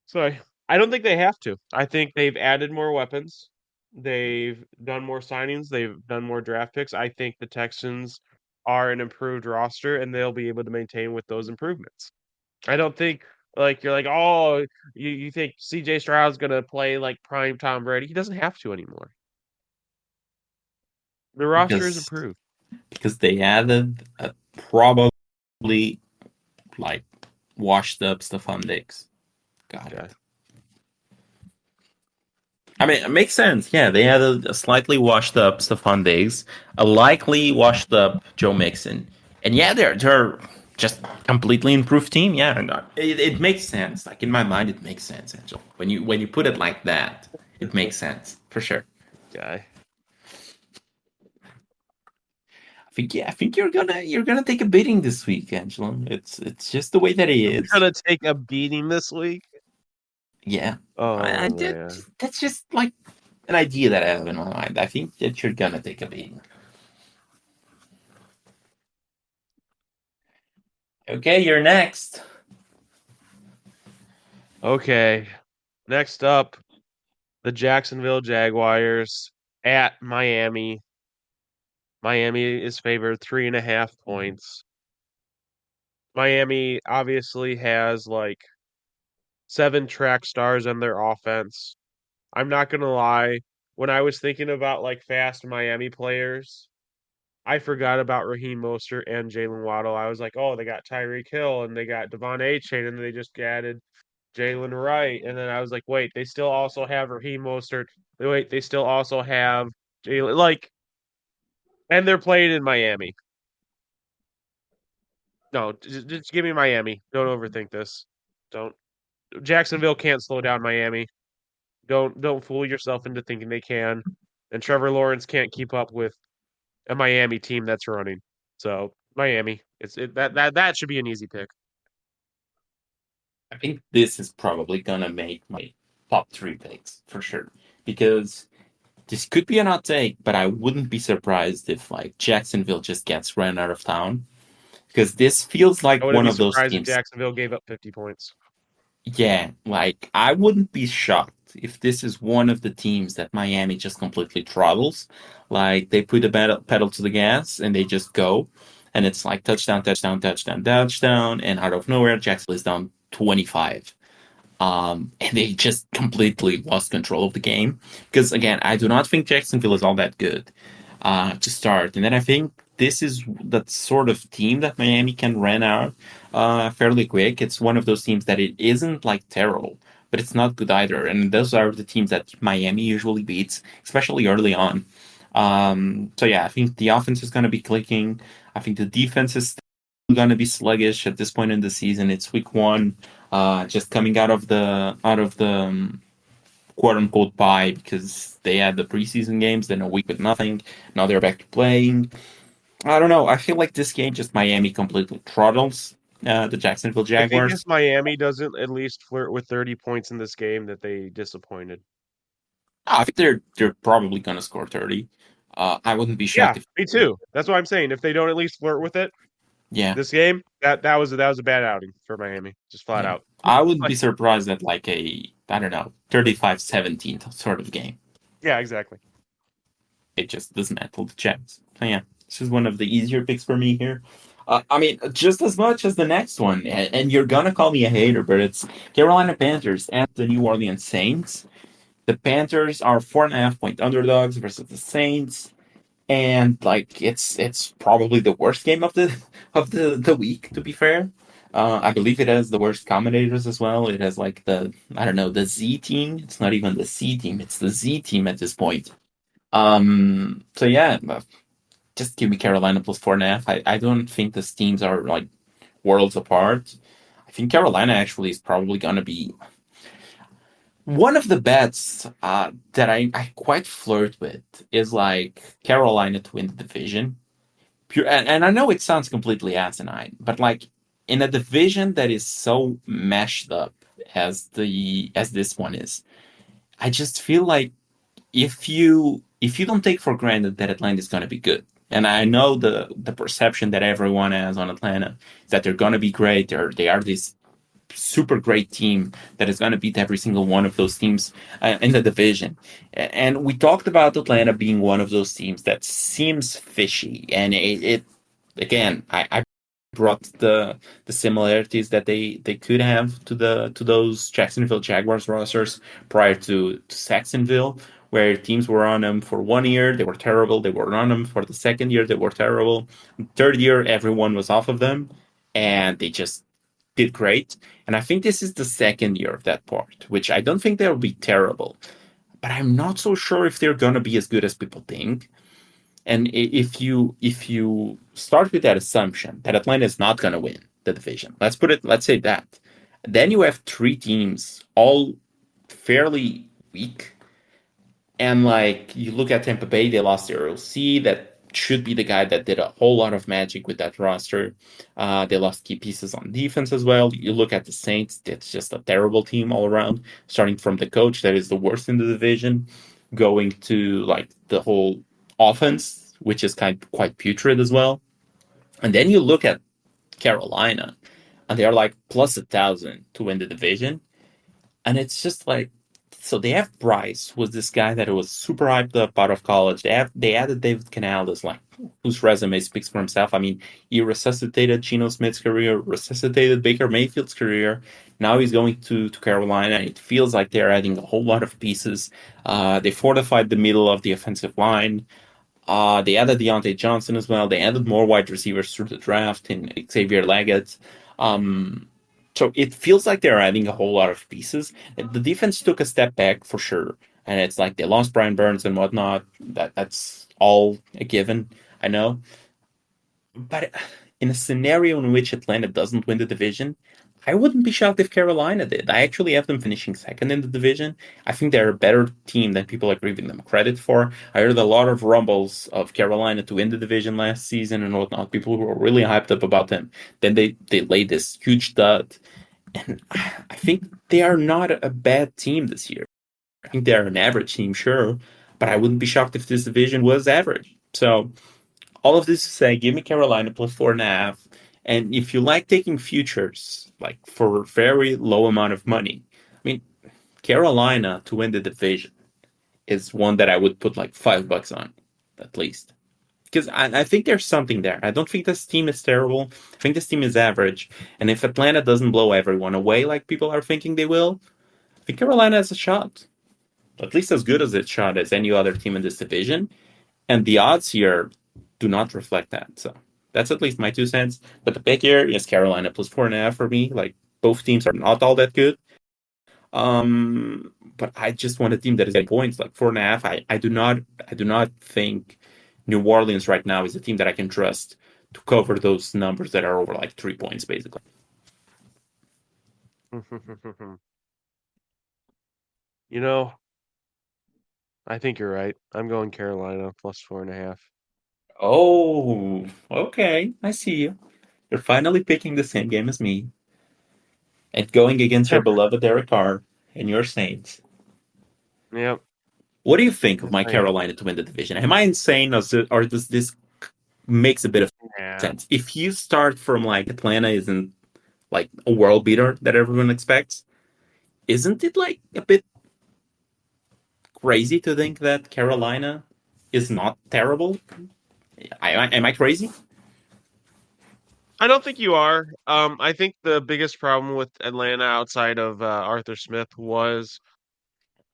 So I don't think they have to. I think they've added more weapons. They've done more signings. They've done more draft picks. I think the Texans are an improved roster, and they'll be able to maintain with those improvements. I don't think like you're like, oh, you think CJ Stroud's gonna play like prime Tom Brady? He doesn't have to anymore. The roster is Because improved. they added a probably like washed up Stephon Diggs. Got Yeah. it. I mean, it makes sense. Yeah, they had a slightly washed up Stephon Diggs, a likely washed up Joe Mixon, and yeah, they're just completely improved team. Yeah, and it makes sense. Like in my mind, it makes sense, Angel. When you put it like that, it makes sense for sure. Guy. I think you're gonna take a beating this week, Angelo. It's just the way that he I'm is. gonna take a beating this week. Yeah, Oh I man. that's just like an idea that I have in my mind. I think that you're gonna take a beating. Okay, you're next. Okay. Next up, the Jacksonville Jaguars at Miami. Miami is favored 3.5 points. Miami obviously has like 7 track stars on their offense. I'm not gonna lie, when I was thinking about like fast Miami players, I forgot about Raheem Mostert and Jalen Waddle. I was like, oh, they got Tyreek Hill and they got Devon Achane and they just added Jalen Wright. And then I was like, wait, they still also have Raheem Mostert. Wait, they still also have Jalen. Like, and they're playing in Miami. No, just give me Miami. Don't overthink this. Don't. Jacksonville can't slow down Miami. Don't fool yourself into thinking they can. And Trevor Lawrence can't keep up with a Miami team that's running. So Miami, that should be an easy pick. I think this is probably gonna make my top 3 picks for sure because this could be an hot take, but I wouldn't be surprised if like Jacksonville just gets run out of town because this feels I like wouldn't one be of those surprised if teams. Jacksonville gave up 50 points. Yeah, like I wouldn't be shocked if this is one of the teams that Miami just completely throttles. Like they put the pedal to the gas and they just go, and it's like touchdown, touchdown, touchdown, touchdown, and out of nowhere, Jacksonville is down 25. And they just completely lost control of the game. Because again, I do not think Jacksonville is all that good to start. And then I think this is that sort of team that Miami can run out fairly quick. It's one of those teams that it isn't like terrible, but it's not good either. And those are the teams that Miami usually beats, especially early on. So yeah, I think the offense is going to be clicking. I think the defense is still going to be sluggish at this point in the season. It's week one, just coming out of the quote unquote bye because they had the preseason games, then a week with nothing. Now they're back to playing. I don't know. I feel like this game just Miami completely throttles the Jacksonville I think Jaguars. if Miami doesn't at least flirt with 30 points in this game, that they disappointed. I think they're probably going to score 30. I wouldn't be Yeah, shocked if me too. That's what I'm saying. If they don't at least flirt with it yeah. this game, that was a bad outing for Miami, just flat Yeah. out. I wouldn't be Like, surprised at like I don't know, 35-17 sort of game. yeah, exactly. It just dismantled the Jets. So yeah, this is one of the easier picks for me here. I mean, just as much as the next one, and you're gonna call me a hater, but it's Carolina Panthers and the New Orleans Saints. The Panthers are 4.5 point underdogs versus the Saints, and like it's probably the worst game of the week. To be fair, I believe it has the worst commentators as well. It has like the I don't know the Z team. It's not even the C team. It's the Z team at this point. So yeah, just give me Carolina plus 4.5. I don't think these teams are like worlds apart. I think Carolina actually is probably going to be one of the bets that I quite flirt with is like Carolina to win the division. Pure, and I know it sounds completely asinine, but like in a division that is so meshed up as this one is, I just feel like if you don't take for granted that Atlanta is going to be good, and I know the perception that everyone has on Atlanta is that they're going to be great. They are this super great team that is going to beat every single one of those teams in the division. And we talked about Atlanta being one of those teams that seems fishy, and it again, I brought the similarities that they could have to those Jacksonville Jaguars rosters prior to Saxonville, where teams were on them for 1 year, they were terrible. They were on them for the second year, they were terrible. Third year, everyone was off of them, and they just did great. And I think this is the second year of that part, which I don't think they'll be terrible, but I'm not so sure if they're gonna be as good as people think. And if you start with that assumption that Atlanta is not going to win the division, let's say that, then you have three teams all fairly weak, and like you look at Tampa Bay, they lost their OC. That should be the guy that did a whole lot of magic with that roster. They lost key pieces on defense as well. You look at the Saints, it's just a terrible team all around, starting from the coach that is the worst in the division, going to like the whole offense, which is quite putrid as well. And then you look at Carolina, and they are like plus 1,000 to win the division. And it's just like, so they have Bryce, was this guy that was super hyped up out of college. They added David Canales, like whose resume speaks for himself. I mean, he resuscitated Geno Smith's career, resuscitated Baker Mayfield's career. Now he's going to Carolina, and it feels like they're adding a whole lot of pieces. They fortified the middle of the offensive line. They added Deontay Johnson as well. They added more wide receivers through the draft in Xavier Leggett. Um, so it feels like they're adding a whole lot of pieces. The defense took a step back for sure, and it's like they lost Brian Burns and whatnot. That's all a given, I know. But in a scenario in which Atlanta doesn't win the division, I wouldn't be shocked if Carolina did. I actually have them finishing second in the division. I think they're a better team than people are giving them credit for. I heard a lot of rumbles of Carolina to win the division last season and whatnot. People who were really hyped up about them. Then they laid this huge dud. And I think they are not a bad team this year. I think they're an average team, sure, but I wouldn't be shocked if this division was average. So all of this to say, give me Carolina plus 4.5. And if you like taking futures, like for very low amount of money, I mean, Carolina to win the division is one that I would put like $5 on, at least. Because I think there's something there. I don't think this team is terrible. I think this team is average. And if Atlanta doesn't blow everyone away like people are thinking they will, I think Carolina has a shot. At least as good as its shot as any other team in this division. And the odds here do not reflect that. So that's at least my 2 cents. But the pick here is Carolina plus 4.5 for me. Like both teams are not all that good. But I just want a team that is getting points, like 4.5. I do not think New Orleans right now is a team that I can trust to cover those numbers that are over like 3 points, basically. You know, I think you're right. I'm going Carolina plus 4.5. Oh, okay. I see you. You're finally picking the same game as me and going against your beloved Derek Carr and your Saints. Yep. What do you think of Yes, my I am. Carolina to win the division? Am I insane, or does this makes a bit of Yeah. sense? If you start from like Atlanta isn't like a world beater that everyone expects, isn't it like a bit crazy to think that Carolina is not terrible? Am I crazy? I don't think you are. I think the biggest problem with Atlanta outside of Arthur Smith was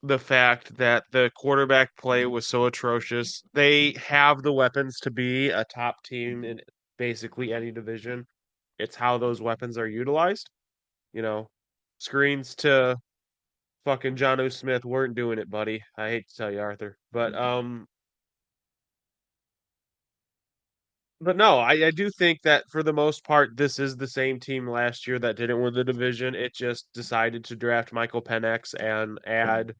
the fact that the quarterback play was so atrocious. They have the weapons to be a top team in basically any division. It's how those weapons are utilized. You know, screens to fucking John Smith weren't doing it, buddy. I hate to tell you, Arthur. But no, I do think that for the most part, this is the same team last year that didn't win the division. It just decided to draft Michael Penix and add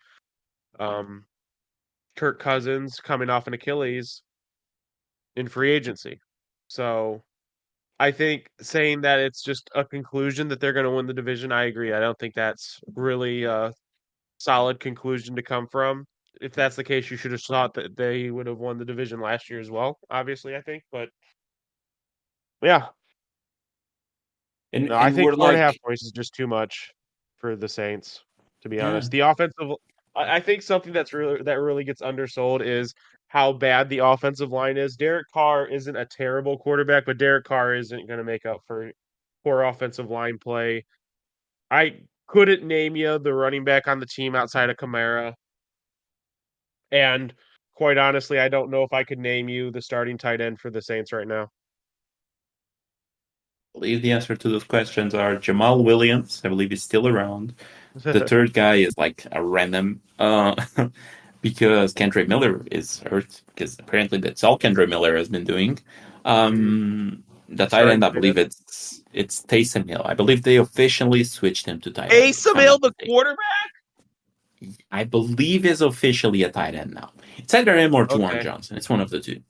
um, Kirk Cousins coming off an Achilles in free agency. So I think saying that it's just a conclusion that they're going to win the division, I agree. I don't think that's really a solid conclusion to come from. If that's the case, you should have thought that they would have won the division last year as well, obviously, I think. But yeah, And no, I and think we're 4.5 like, points is just too much for the Saints, to be yeah, honest. The offensive, I think something that really gets undersold is how bad the offensive line is. Derek Carr isn't a terrible quarterback, but Derek Carr isn't going to make up for poor offensive line play. I couldn't name you the running back on the team outside of Kamara, and quite honestly, I don't know if I could name you the starting tight end for the Saints right now. I believe the answer to those questions are Jamal Williams. I believe he's still around. The third guy is like a random, because Kendrick Miller is hurt, because apparently that's all Kendrick Miller has been doing. Mhm. The tight Starting end, I tight believe end. it's Taysom Hill. I believe they officially switched him to tight end, if Taysom I'm Hill, not the mistaken. quarterback. I believe is officially a tight end now. It's either him or Juwan Okay. Johnson. It's one of the two.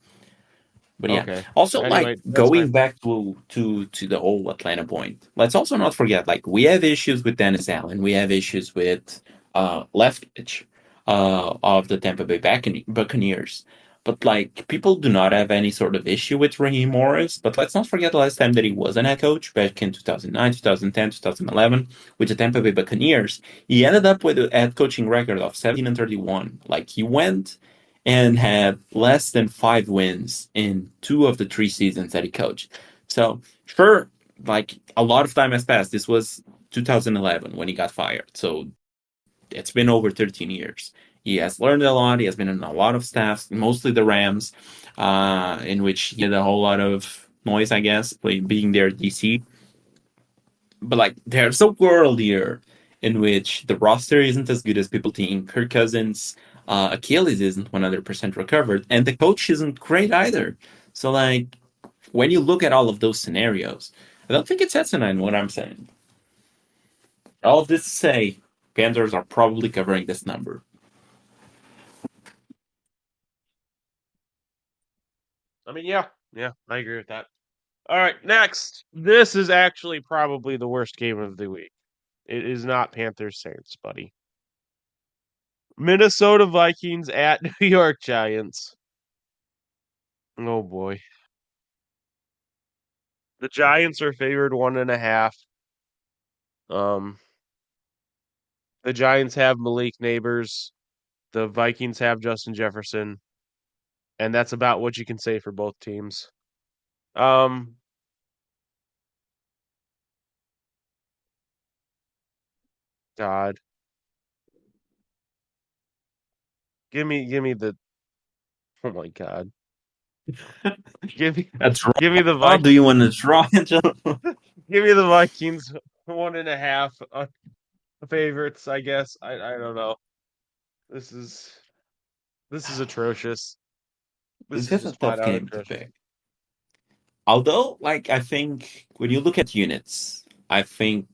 But yeah, Okay. also like Anyway, that's fine. going back to the whole Atlanta point. Let's also not forget, like, we have issues with Dennis Allen. We have issues with Leftwich of the Tampa Bay Buccaneers. But like, people do not have any sort of issue with Raheem Morris. But let's not forget the last time that he was an head coach back in 2009, 2010, 2011 with the Tampa Bay Buccaneers. He ended up with a head coaching record of 17-31. Like, he went and had less than 5 wins in 2 of the 3 seasons that he coached. So, sure, like, a lot of time has passed. This was 2011 when he got fired. So, it's been over 13 years. He has learned a lot. He has been in a lot of staffs, mostly the Rams, in which he had a whole lot of noise, I guess, being their DC. But like, there's a world here in which the roster isn't as good as people think. Kirk Cousins, Achilles isn't 100% recovered, and the coach isn't great either. So like, when you look at all of those scenarios, I don't think it's asinine what I'm saying. All of this to say, Panthers are probably covering this number. I mean, yeah, I agree with that. All right, next. This is actually probably the worst game of the week. It is not Panthers Saints, buddy. Minnesota Vikings at New York Giants. Oh boy. The Giants are favored 1.5. Um, the Giants have Malik Neighbors. The Vikings have Justin Jefferson, and that's about what you can say for both teams. Um, God, give me the. Oh my God, give me, That's give me the raw. Vi- Do you want to draw, Angelo? give me the Vikings 1.5. favorites, I guess. I don't know. This is atrocious. This This is is a just flat tough out game to atrocious. pick. Although, like, I think when you look at units, I think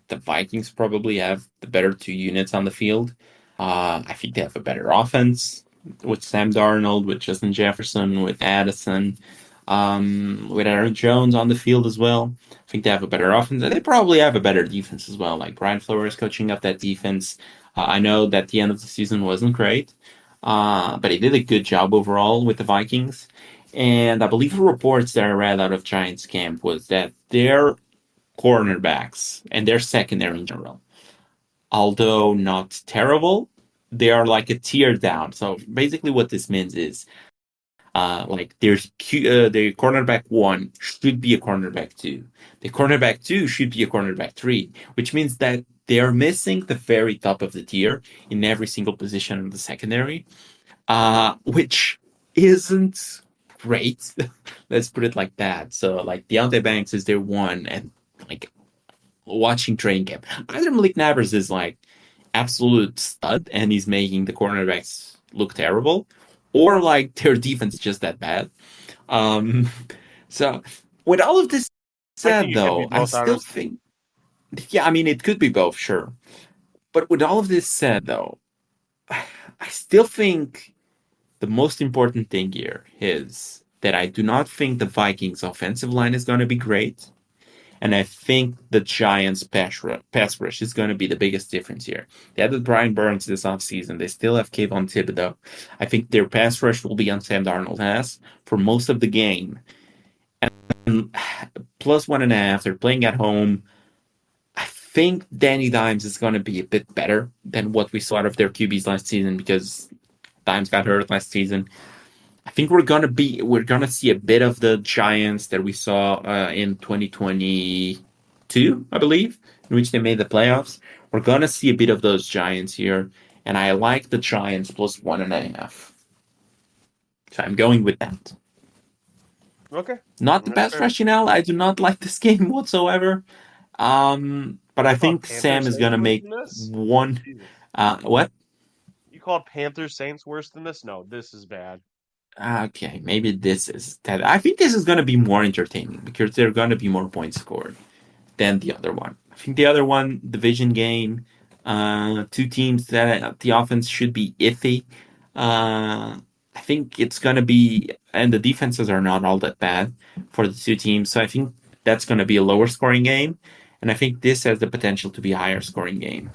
the Vikings probably have the better two units on the field. I think they have a better offense with Sam Darnold, with Justin Jefferson, with Addison, with Aaron Jones on the field as well. I think they have a better offense. And they probably have a better defense as well. Like Brian Flores coaching up that defense. I know that the end of the season wasn't great, but he did a good job overall with the Vikings. And I believe the reports that I read out of Giants camp was that their cornerbacks and their secondary in general, although not terrible, they are like a tier down. So basically, what this means is, like the cornerback one should be a cornerback two. The cornerback two should be a cornerback three, which means that they are missing the very top of the tier in every single position in the secondary, which isn't great. Let's put it like that. So like Deontay Banks is their one, and like watching training camp, either Malik Nabers is like absolute stud and he's making the cornerbacks look terrible, or like their defense is just that bad. Um, so with all of this I think said, it could be though, I both, still honestly. think, yeah, I mean, it could be both, sure. But with all of this said, though, I still think the most important thing here is that I do not think the Vikings' offensive line is going to be great. And I think the Giants' pass rush is going to be the biggest difference here. They added Brian Burns this offseason. They still have Kayvon Thibodeau. I think their pass rush will be on Sam Darnold's ass for most of the game. And plus 1.5, they're playing at home. I think Danny Dimes is going to be a bit better than what we saw out of their QBs last season because Dimes got hurt last season. I think we're gonna see a bit of the Giants that we saw in 2022, I believe, in which they made the playoffs. We're gonna see a bit of those Giants here, and I like the Giants plus 1.5. So I'm going with that. Okay, Not the that's best fair. rationale. I do not like this game whatsoever. But I You called think Panthers Sam is Saints gonna worse make than this? one. Jesus. What? You called Panthers Saints worse than this? No, this is bad. Okay, maybe this is that. I think this is gonna be more entertaining because there are gonna be more points scored than the other one. I think the other one, division game, two teams that the offense should be iffy. I think it's going to be, and the defenses are not all that bad for the two teams. So I think that's going to be a lower scoring game. And I think this has the potential to be a higher scoring game.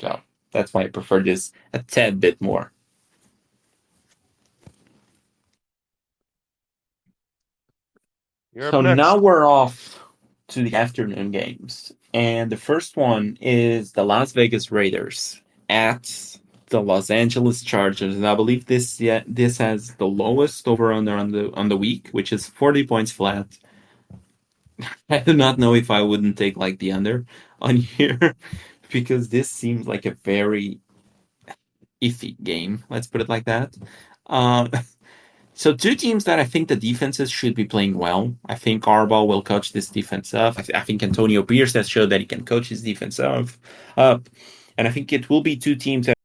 So that's why I prefer this a tad bit more. You're up So now next. we're off to the afternoon games. And the first one is the Las Vegas Raiders at the Los Angeles Chargers. And I believe this has the lowest over under on the week, which is 40 points flat. I do not know if I wouldn't take like the under on here because this seems like a very iffy game. Let's put it like that. Uh, So two teams that I think the defenses should be playing well. I think Harbaugh will coach this defense up. I think Antonio Pierce has showed that he can coach his defense up. And I think it will be two teams that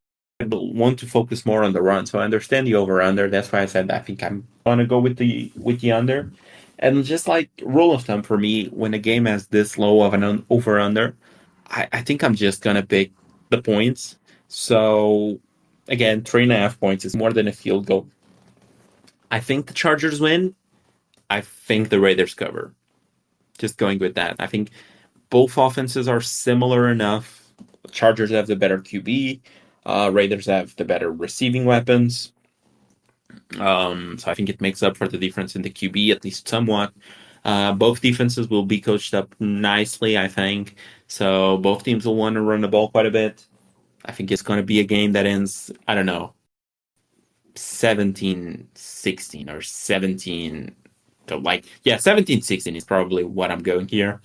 will want to focus more on the run. So I understand the over under. That's why I said I think I'm gonna go with the under. And just like rule of thumb for me, when a game has this low of an over under, I think I'm just gonna pick the points. So again, 3.5 points is more than a field goal. I think the Chargers win. I think the Raiders cover. Just going with that. I think both offenses are similar enough. Chargers have the better QB. Raiders have the better receiving weapons. So I think it makes up for the difference in the QB at least somewhat. Both defenses will be coached up nicely, I think. So both teams will want to run the ball quite a bit. I think it's going to be a game that ends, I don't know, 17-16 or 17 to like, yeah, 17-16 is probably what I'm going here.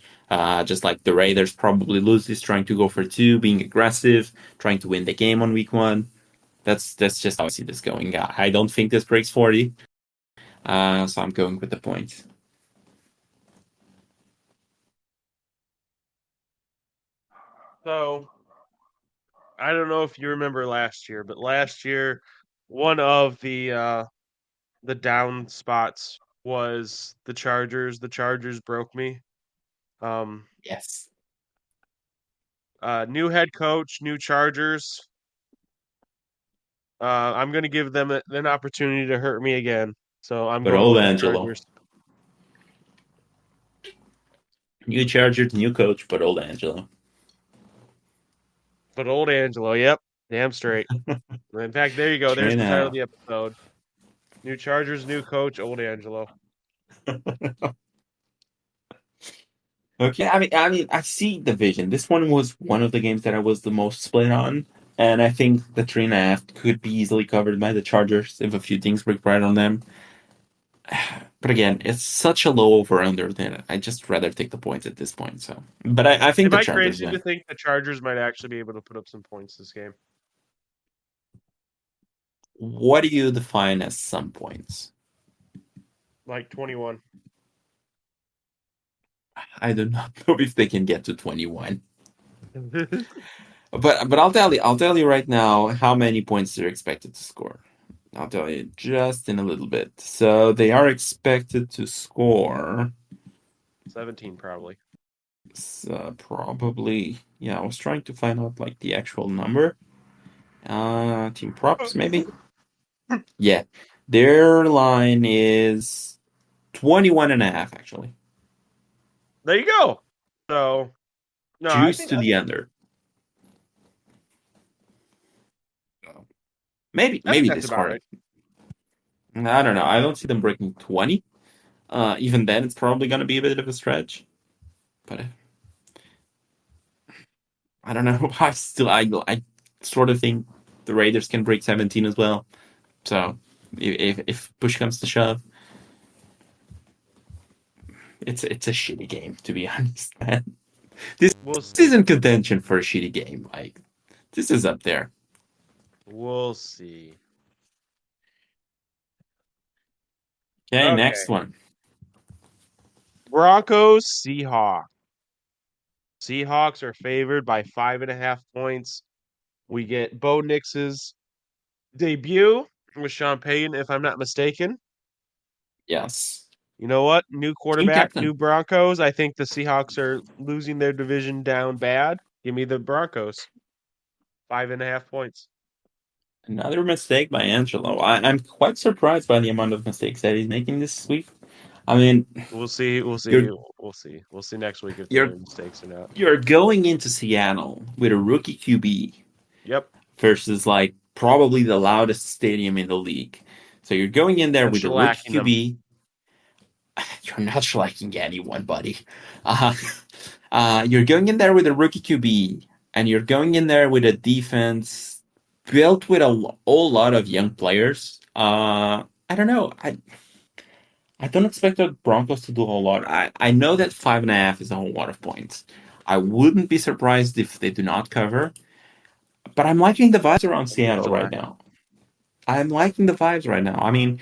Just like the Raiders probably lose this, trying to go for two, being aggressive, trying to win the game on week one. That's just how I see this going. I don't think this breaks 40, so I'm going with the point. So I don't know if you remember last year, but last year one of the down spots was the Chargers. The Chargers broke me. Um, Yes. New head coach, new Chargers. I'm going to give them an opportunity to hurt me again. So I'm But going old with the Angelo. Chargers. New Chargers, new coach, but old Angelo. But old Angelo, yep, damn straight. In fact, there you go. Three There's and the a title of half. the episode. New Chargers, new coach, old Angelo. Okay, I see the vision. This one was one of the games that I was the most split on, and I think the 3.5 could be easily covered by the Chargers if a few things break right on them. But again, it's such a low over under that I just rather take the points at this point. So, but I think Am the I Chargers crazy to win. think the Chargers might actually be able to put up some points this game? What do you define as some points? Like 21. I do not know if they can get to 21. But I'll tell you right now how many points they're expected to score. I'll tell you just in a little bit. So they are expected to score 17 probably. probably, yeah, I was trying to find out like the actual number. Team props maybe. Yeah. Their line is 21 and a half actually. There you go. So no, I Juice think to the under. Maybe they that's about score it. right. I don't know. I don't see them breaking 20. Even then, it's probably going to be a bit of a stretch. But I don't know. I sort of think the Raiders can break 17 as well. So if push comes to shove, it's a shitty game to be honest, man. We'll This see. isn't contention for a shitty game. Like this is up there. We'll see. Okay, Okay. next one. Broncos, Seahawks. Seahawks are favored by 5.5 points. We get Bo Nix's debut with Sean Payton, if I'm not mistaken. Yes, You know what? New team quarterback, captain. new Broncos. I think the Seahawks are losing their division down bad. Give me the Broncos. 5.5 points. Another mistake by Angelo. I'm quite surprised by the amount of mistakes that he's making this week. I mean, We'll see. We'll you're see. We'll see. We'll see next week if there you're are mistakes or not. you're going into Seattle with a rookie QB Yep. versus like probably the loudest stadium in the league. So you're going in there And with a rookie shellacking them. QB. You're not shellacking anyone, buddy. Uh, you're going in there with a rookie QB, and you're going in there with a defense built with a whole lot of young players. I don't know. I don't expect the Broncos to do a whole lot. I know that 5.5 is a whole lot of points. I wouldn't be surprised if they do not cover, but I'm liking the vibes around I'll be Seattle right shellacking. now. I'm liking the vibes right now. I mean,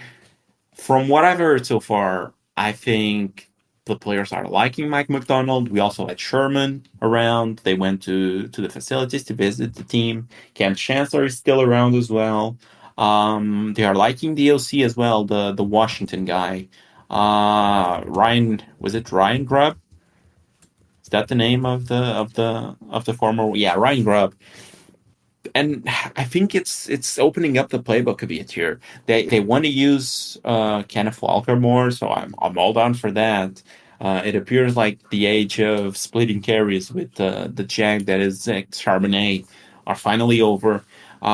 from what I've heard so far, I think the players are liking Mike McDonald. We also had Sherman around. They went to the facilities to visit the team. Cam Chancellor is still around as well. They are liking the OC as well, the Washington guy. Ryan, was it Ryan Grubb? Is that the name of the former? Yeah, Ryan Grubb. And I think it's opening up the playbook a bit here. They want to use Kenneth Walker more, so I'm all down for that. It appears like the age of splitting carries with the Jag that is Charbonnet are finally over.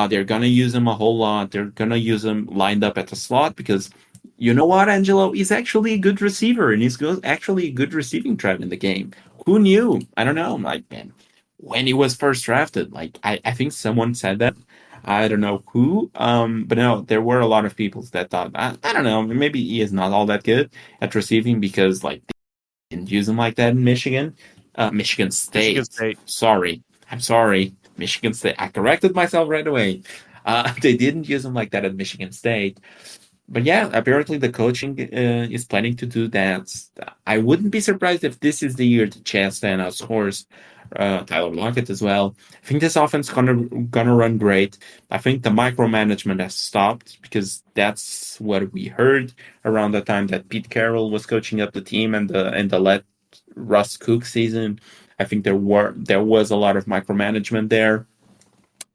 They're gonna use him a whole lot. They're gonna use him lined up at the slot because you know what, Angelo? He's actually a good receiver and actually a good receiving threat in the game. Who knew? I don't know. Like, man, when he was first drafted. Like I think someone said that. I don't know who. But no, there were a lot of people that thought I don't know, maybe he is not all that good at receiving because like they didn't use him like that in Michigan. Michigan Michigan State. State. Sorry. I'm sorry. Michigan State. I corrected myself right away. They didn't use him like that at Michigan State. but yeah, apparently the coaching is planning to do that. I wouldn't be surprised if this is the year that Chastain outscores Tyler Lockett as well. I think this offense gonna run great. I think the micromanagement has stopped because that's what we heard around the time that Pete Carroll was coaching up the team and the let Russ Cook season. I think there was a lot of micromanagement there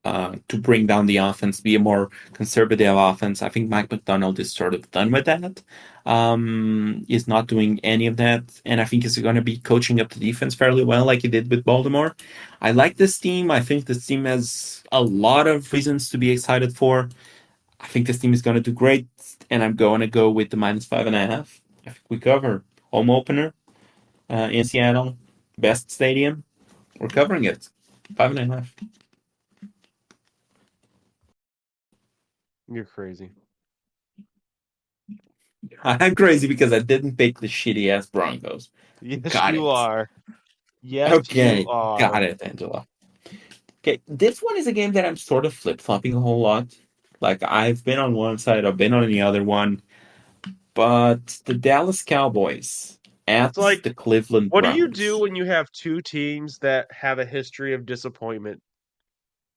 to bring down the offense, be a more conservative offense. I think Mike McDonald is sort of done with that. He's not doing any of that, and I think he's going to be coaching up the defense fairly well, like he did with Baltimore. I like this team. I think this team has a lot of reasons to be excited for. I think this team is going to do great, and I'm going to go with the -5.5. I think we cover home opener in Seattle, best stadium. We're covering it. 5.5. You're crazy. I'm crazy because I didn't pick the shitty ass Broncos. Yes, Got you it. are. Yes, you Okay, got are. it, Angela. Okay, this one is a game that I'm sort of flip flopping a whole lot. Like I've been on one side, I've been on the other one, but the Dallas Cowboys It's at like, the Cleveland what do you do Browns. when you have two teams that have a history of disappointment?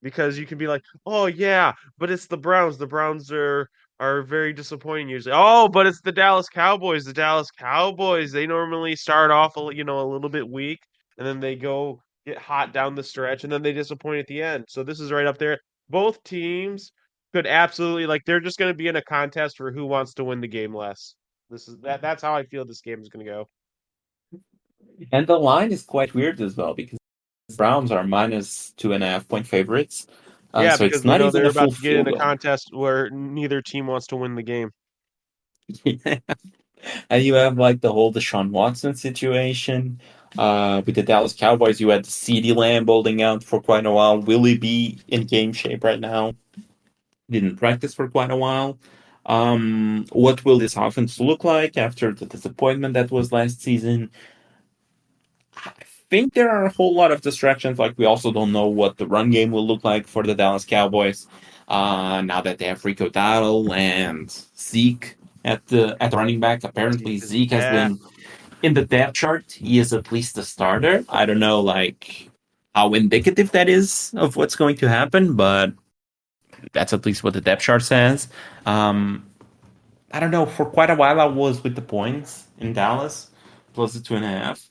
Because you can be like, "Oh yeah, but it's the Browns. The Browns are very disappointing usually." Oh, but it's the Dallas Cowboys. The Dallas Cowboys, they normally start off a little bit weak, and then they go get hot down the stretch, and then they disappoint at the end. So this is right up there. Both teams could absolutely, like, they're just going to be in a contest for who wants to win the game less. That's how I feel this game is going to go. And the line is quite weird as well because Browns are -2.5 point favorites. Yeah, So because it's they not know even they're a about full to get in field a goal. contest where neither team wants to win the game. And you have like the whole Deshaun Watson situation. With the Dallas Cowboys, you had CeeDee Lamb holding out for quite a while. Will he be in game shape right now? Didn't practice for quite a while. What will this offense look like after the disappointment that was last season? I think there are a whole lot of distractions. Like we also don't know what the run game will look like for the Dallas Cowboys. Now that they have Rico Dowdle and Zeke at the running back, apparently Zeke is Zeke has back. been in the depth chart. He is at least a starter. I don't know like how indicative that is of what's going to happen, but that's at least what the depth chart says. Um, I don't know. For quite a while, I was with the points in Dallas, plus the 2.5.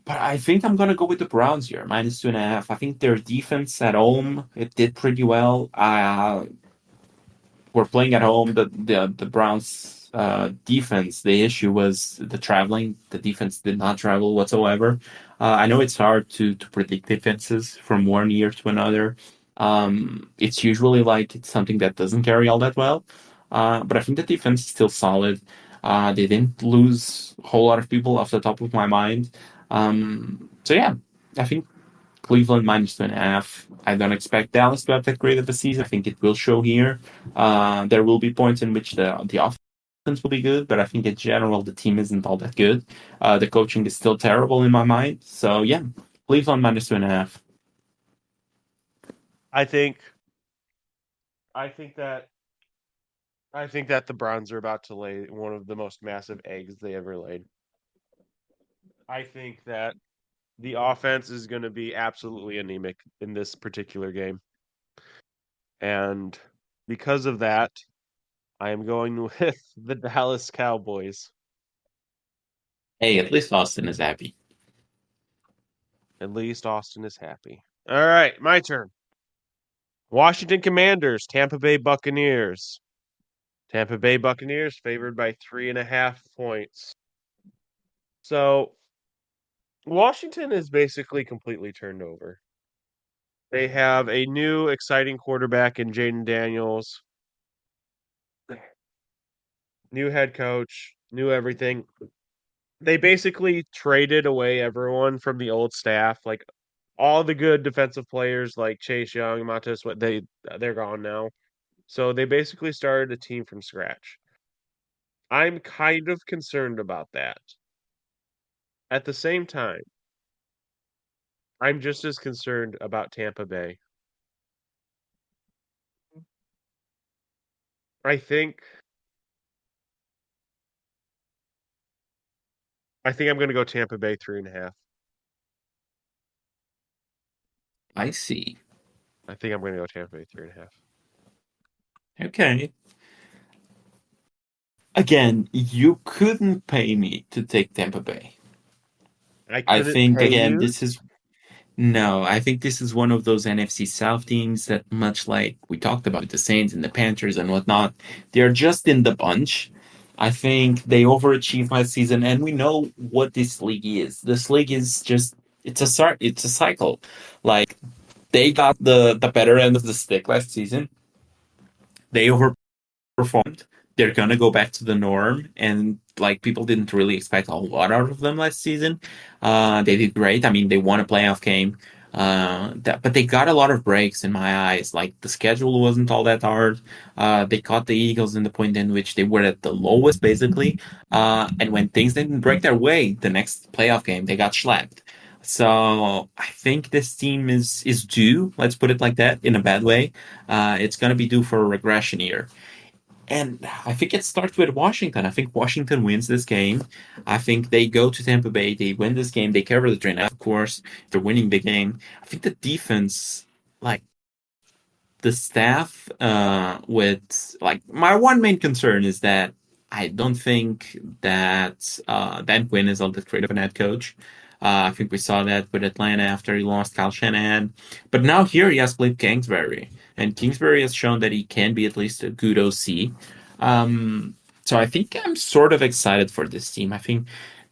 But I think I'm gonna go with the Browns here, -2.5. I think their defense at home it did pretty well. We're playing at home. The Browns defense. The issue was the traveling. The defense did not travel whatsoever. I know it's hard to predict defenses from one year to another. It's usually like it's something that doesn't carry all that well. But I think the defense is still solid. They didn't lose a whole lot of people off the top of my mind. So yeah, I think Cleveland -2.5. I don't expect Dallas to have that great of a season. I think it will show here. There will be points in which the offense will be good, but I think in general the team isn't all that good. The coaching is still terrible in my mind. So yeah, Cleveland -2.5. I think I think that I think that the Browns are about to lay one of the most massive eggs they ever laid. I think that the offense is going to be absolutely anemic in this particular game. And because of that, I am going with the Dallas Cowboys. Hey, at least Austin is happy. At least Austin is happy. All right, my turn. Washington Commanders, Tampa Bay Buccaneers. Tampa Bay Buccaneers favored by 3.5 points. So Washington is basically completely turned over. They have a new exciting quarterback in Jaden Daniels, new head coach, new everything. They basically traded away everyone from the old staff, like all the good defensive players like Chase Young, Montez, what they're gone now. So they basically started a team from scratch. I'm kind of concerned about that. At the same time, I'm just as concerned about Tampa Bay. I think I'm going to go Tampa Bay 3.5. I see. I think I'm going to go Tampa Bay 3.5. Okay. Again, you couldn't pay me to take Tampa Bay. I I couldn't think pay again, you. this is no, I think this is one of those NFC South teams that, much like we talked about the Saints and the Panthers and whatnot, they're just in the bunch. I think they overachieved last season, and we know what this league is. This league is just it's a cycle. Like they got the better end of the stick last season. They overperformed. They're gonna go back to the norm, and like people didn't really expect a lot out of them last season. They did great. I mean, they won a playoff game, but they got a lot of breaks in my eyes. Like the schedule wasn't all that hard. They caught the Eagles in the point in which they were at the lowest, basically. And when things didn't break their way, the next playoff game they got slapped. So I think this team is due. Let's put it like that, in a bad way. It's gonna be due for a regression year. And I think it starts with Washington. I think Washington wins this game. I think they go to Tampa Bay. They win this game. They cover the train. Of course, they're winning the game. I think the defense, like the staff, with like my one main concern is that I don't think that Dan Quinn is all that great of an head coach. I think we saw that with Atlanta after he lost Kyle Shanahan. But now here he has Cliff Kingsbury. And Kingsbury has shown that he can be at least a good OC. So I think I'm sort of excited for this team. I think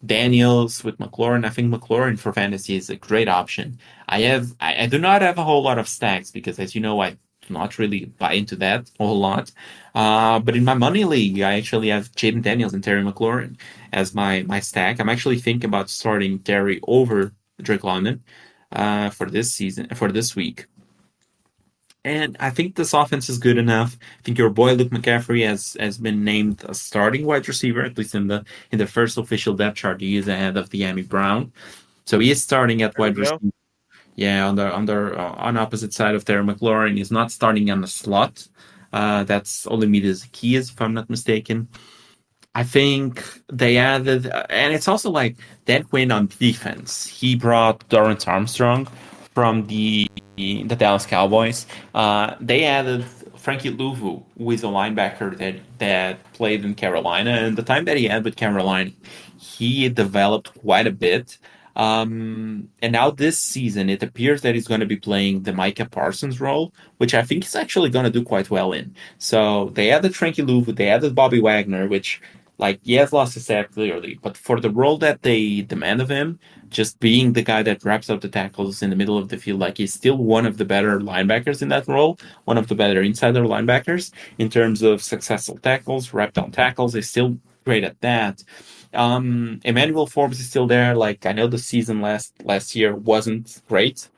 Daniels with McLaurin. I think McLaurin for fantasy is a great option. I do not have a whole lot of stacks because, as you know, I do not really buy into that a whole lot. But in my money league, I actually have Jaden Daniels and Terry McLaurin as my stack. I'm actually thinking about starting Terry over Drake London for this season, for this week. And I think this offense is good enough. I think your boy Luke McCaffrey has been named a starting wide receiver, at least in the first official depth chart he is ahead of De'Ami Brown. So he is starting at There we wide go. receiver. Yeah, on opposite side of Terry McLaurin. He's not starting on the slot. That's Olamide Zaccheaus, if I'm not mistaken. I think they added, and it's also like that win on defense. He brought Dorrance Armstrong from the Dallas Cowboys. They added Frankie Louvu, who is a linebacker that played in Carolina, and the time that he had with Carolina, he developed quite a bit. And now this season, it appears that he's going to be playing the Micah Parsons role, which I think he's actually going to do quite well in. So they added Frankie Louvu, they added Bobby Wagner, which like he has lost his step clearly, but for the role that they demand of him, just being the guy that wraps up the tackles in the middle of the field, like he's still one of the better linebackers in that role, one of the better insider linebackers in terms of successful tackles, wrap down tackles. He's still great at that. Emmanuel Forbes is still there. Like I know the season last year wasn't great,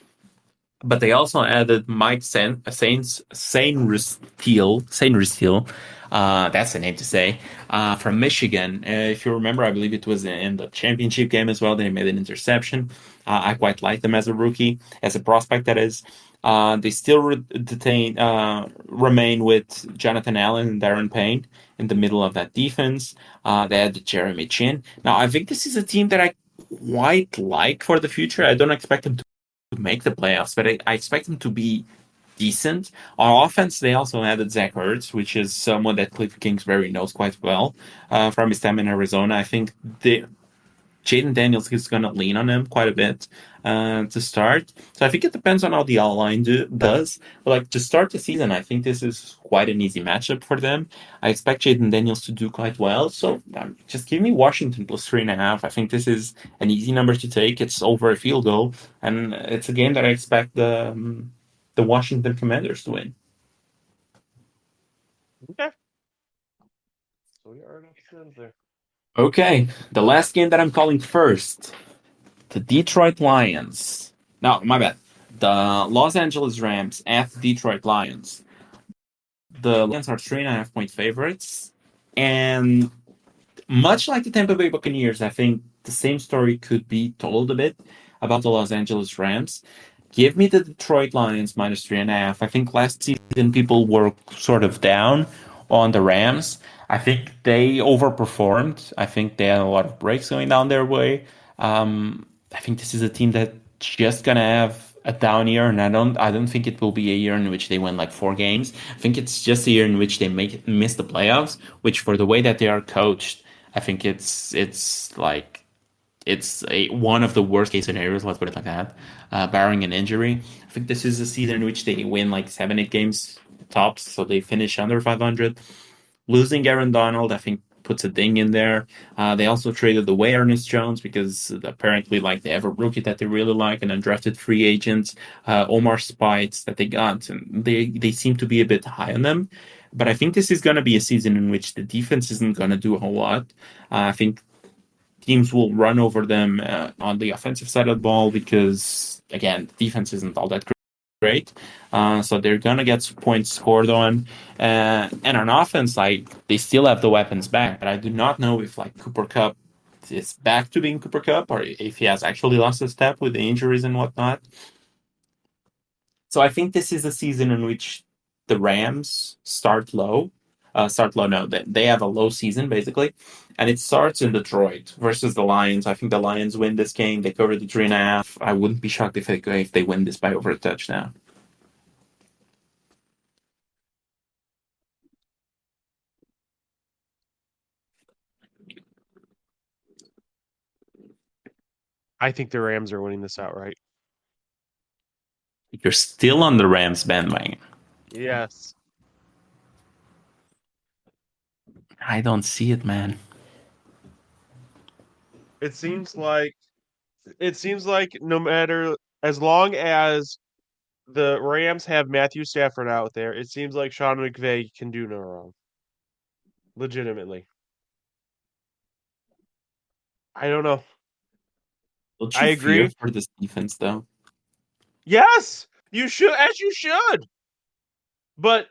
but they also added Mike Sainristil. That's the name to say. From Michigan. If you remember, I believe it was in the championship game as well. They made an interception. I quite like them as a rookie, as a prospect. That is. They still remain with Jonathan Allen and Darren Payne in the middle of that defense. They had Jeremy Chin. Now, I think this is a team that I quite like for the future. I don't expect them to make the playoffs, but I expect them to be decent. On offense, they also added Zach Ertz, which is someone that Cliff Kingsbury knows quite well from his time in Arizona. I think the Jaden Daniels is going to lean on him quite a bit to start. So I think it depends on how the outline does. But like to start the season, I think this is quite an easy matchup for them. I expect Jaden Daniels to do quite well. So just give me Washington plus 3.5. I think this is an easy number to take. It's over a field goal, and it's a game that I expect the Washington Commanders to win. Okay. So we are enough friends there. Okay, the last game that I'm calling first, the Detroit Lions. No, my bad. The Los Angeles Rams at the Detroit Lions. The Lions are 3.5 point favorites. And much like the Tampa Bay Buccaneers, I think the same story could be told a bit about the Los Angeles Rams. Give me the Detroit Lions minus 3.5. I think last season people were sort of down on the Rams. I think they overperformed. I think they had a lot of breaks going down their way. I think this is a team that just gonna have a down year, and I don't think it will be a year in which they win like 4 games. I think it's just a year in which they miss the playoffs, which for the way that they are coached, I think it's like one of the worst case scenarios. Let's put it like that, barring an injury. I think this is a season in which they win like 7, 8 games tops, so they finish under 500. Losing Aaron Donald, I think, puts a ding in there. They also traded away Ernest Jones because apparently, like, they have a rookie that they really like, and undrafted free agents, Omar Spites that they got, and they seem to be a bit high on them. But I think this is going to be a season in which the defense isn't going to do a whole lot. I think teams will run over them on the offensive side of the ball because, again, the defense isn't all that great. So they're gonna get points scored on, and on offense, like they still have the weapons back. But I do not know if like Cooper Cup is back to being Cooper Cup or if he has actually lost a step with the injuries and whatnot. So I think this is a season in which the Rams start low. Start low. No, they have a low season basically, and it starts in Detroit versus the Lions. I think the Lions win this game. They cover the 3.5. I wouldn't be shocked if they win this by over a touchdown. I think the Rams are winning this outright. You're still on the Rams bandwagon. Yes. I don't see it, man. It seems like no matter, as long as the Rams have Matthew Stafford out there, it seems like Sean McVay can do no wrong. Legitimately. I don't know. Don't I you fear agree. for this defense, though? Yes, you should, as you should. But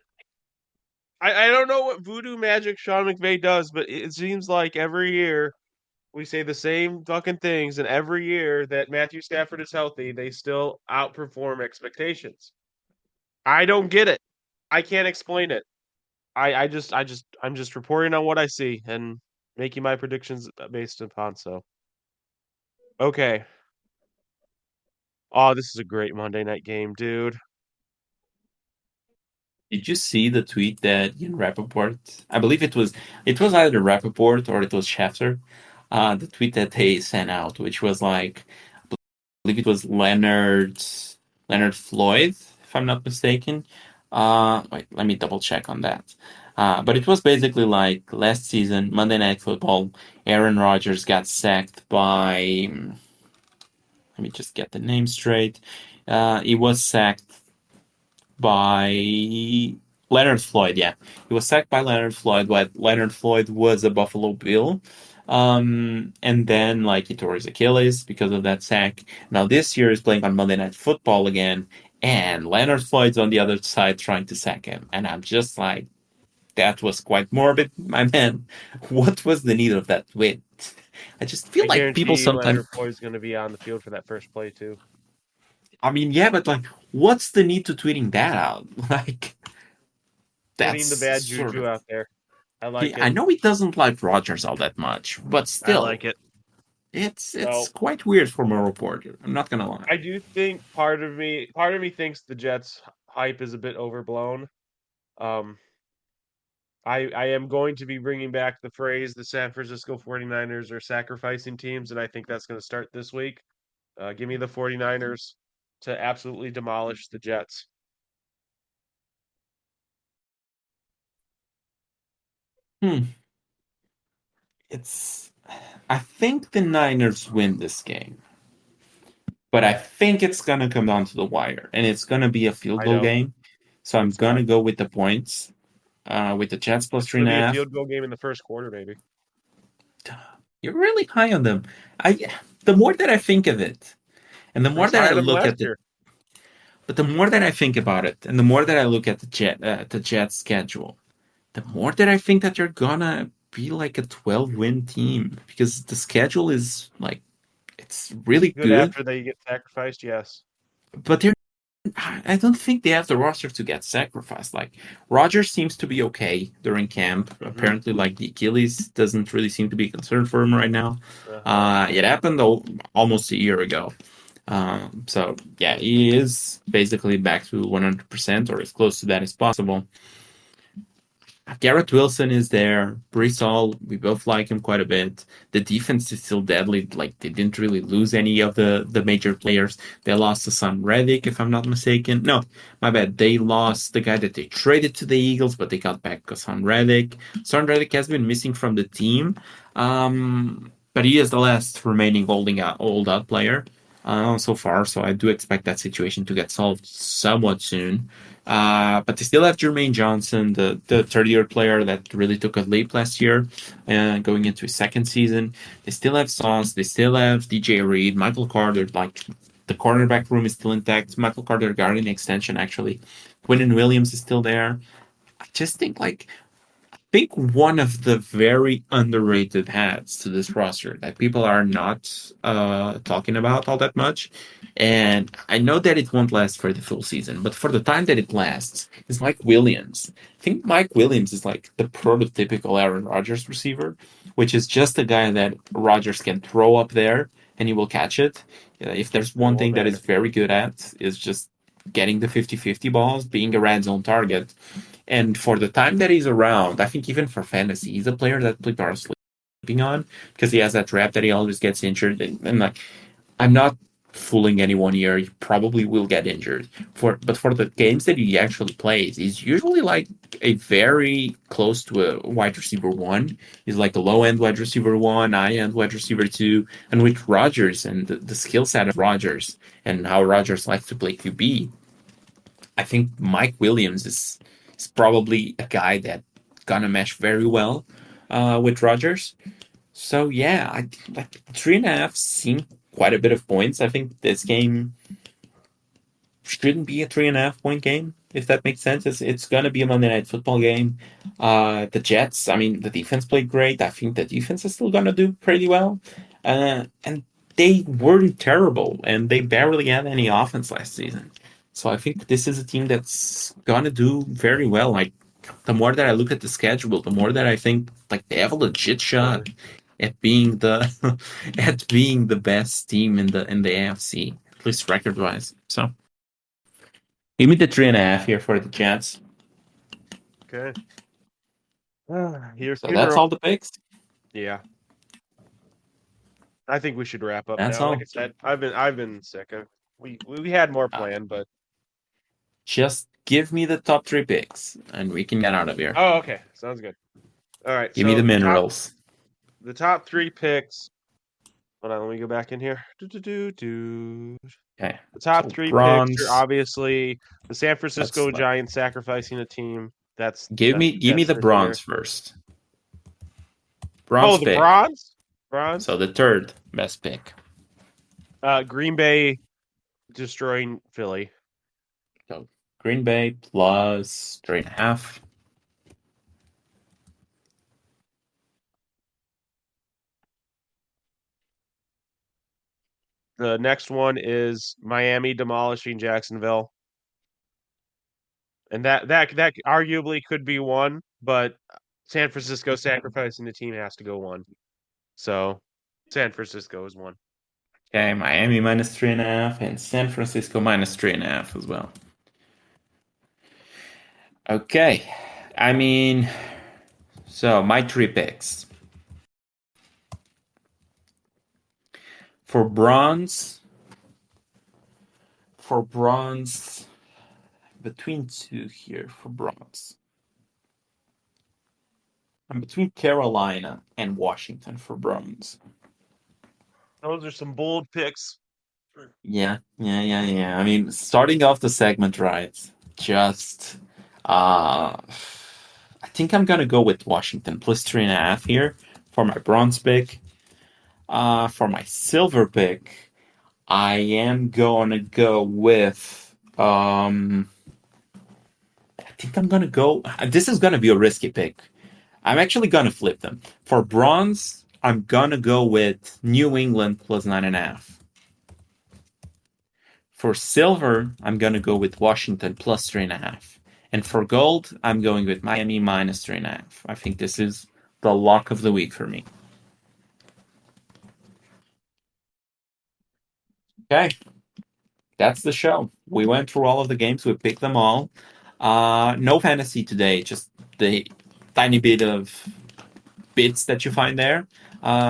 I don't know what voodoo magic Sean McVay does, but it seems like every year we say the same fucking things, and every year that Matthew Stafford is healthy, they still outperform expectations. I don't get it. I can't explain it. I'm just reporting on what I see and making my predictions based upon so. Okay. Oh, this is a great Monday night game, dude. Did you see the tweet that Ian Rappaport? I believe it was either Rappaport or it was Schefter. The tweet that they sent out, which was like, I believe it was Leonard Floyd, if I'm not mistaken. Wait, let me double check on that. But it was basically like last season, Monday Night Football. Aaron Rodgers got sacked by. Let me just get the name straight. He was sacked by Leonard Floyd. Yeah, he was sacked by Leonard Floyd, but Leonard Floyd was a Buffalo Bill. And then like he tore his Achilles because of that sack. Now this year he's playing on Monday Night Football again, and Leonard Floyd's on the other side trying to sack him. And I'm just like, that was quite morbid, my man. What was the need of that win? I just feel I like people guarantee sometimes. Leonard Floyd's going to be on the field for that first play too. I mean, yeah, but like, what's the need to tweeting that out? Like, that's Putting the bad sort juju of. out there. I like I it. know he doesn't like Rogers all that much, but I still, like it. it's So quite weird from a reporter. I'm not gonna lie. I do think part of me thinks the Jets hype is a bit overblown. Um, I am going to be bringing back the phrase the San Francisco 49ers are sacrificing teams, and I think that's going to start this week. Give me the 49ers to absolutely demolish the Jets. Hmm. It's. I think the Niners win this game, but I think it's gonna come down to the wire, and it's gonna be a field I goal know. game. So I'm It's gonna go with the points. With the Jets plus It's three going to and a be a half. field goal game in the first quarter, maybe. You're really high on them. The more that I think of it, and the I more was that high I on them look last at it, year. but the more that I think about it, and the more that I look at the Jets schedule, the more that I think that you're gonna be like a 12-win team because the schedule is like it's really Good good, after they get sacrificed, yes. but they're I don't think they have the roster to get sacrificed. Like Rogers seems to be okay during camp. Apparently, like the Achilles doesn't really seem to be a concern for him right now. It happened almost a year ago. So yeah, he is basically back to 100% or as close to that as possible. Garrett Wilson is there. Brees Hall, we both like him quite a bit. The defense is still deadly. Like they didn't really lose any of the major players. They lost to Son Reddick, if I'm not mistaken. No, my bad. They lost the guy that they traded to the Eagles, but they got back Son Reddick. Son Reddick has been missing from the team, but he is the last remaining old out player so far. So I do expect that situation to get solved somewhat soon. But they still have Jermaine Johnson, the third-year player that really took a leap last year, going into his second season. They still have Sauce. They still have DJ Reed, Michael Carter. Like the cornerback room is still intact. Michael Carter got an extension actually. Quinnen Williams is still there. I just think one of the very underrated hats to this roster that people are not talking about all that much, and I know that it won't last for the full season, but for the time that it lasts, is Mike Williams. I think Mike Williams is like the prototypical Aaron Rodgers receiver, which is just a guy that Rodgers can throw up there and he will catch it. If there's one thing that is very good at, is just getting the 50-50 balls, being a red zone target. And for the time that he's around, I think even for fantasy, he's a player that people are sleeping on because he has that rep that he always gets injured. And like, I'm not fooling anyone here. He probably will get injured. But for the games that he actually plays, he's usually like a very close to a wide receiver one. He's like a low end wide receiver one, high end wide receiver two. And with Rodgers and the skill set of Rodgers and how Rodgers likes to play QB, I think Mike Williams is probably a guy that gonna mesh very well with Rodgers. So yeah, I like 3.5 seem quite a bit of points. I think this game shouldn't be a 3.5 point game, if that makes sense. It's gonna be a Monday Night Football game. The Jets, I mean, the defense played great. I think the defense is still gonna do pretty well. And they weren't terrible, and they barely had any offense last season. So I think this is a team that's gonna do very well. Like the more that I look at the schedule, the more that I think like they have a legit shot at being the at being the best team in the AFC, at least record wise. So give me the 3.5 here for the Jets. Okay. So that's all the picks. Yeah. I think we should wrap up That's now. all. Like I said, I've been sick. We had more planned, but Just give me the top 3 picks, and we can get out of here. oh, okay, sounds good. All right, Give me the minerals. The top 3 picks. Hold on, let me go back in here. Do. Okay. The top So 3 bronze. picks are obviously the San Francisco That's like- Giants sacrificing a team. Give me the for bronze sure. first. Bronze Oh, the pick. bronze. Bronze. So the third best pick. Green Bay destroying Philly. So Green Bay plus 3.5. The next one is Miami demolishing Jacksonville. And that arguably could be one, but San Francisco sacrificing the team has to go one. So San Francisco is one. Okay, Miami minus 3.5 and San Francisco minus 3.5 as well. Okay, I mean, so my 3 picks. For bronze, between 2 here for bronze. I'm between Carolina and Washington for bronze. Those are some bold picks. Yeah. I mean, starting off the segment right, just I think I'm gonna go with Washington plus 3.5 here for my bronze pick. For my silver pick, I am gonna go with I think I'm gonna go. This is gonna be a risky pick. I'm actually gonna flip them. For bronze, I'm gonna go with New England plus 9.5. For silver, I'm going to go with Washington plus 3.5. And for gold, I'm going with Miami minus 3.5. I think this is the lock of the week for me. Okay, that's the show. We went through all of the games. We picked them all. No fantasy today, just the tiny bit of bits that you find there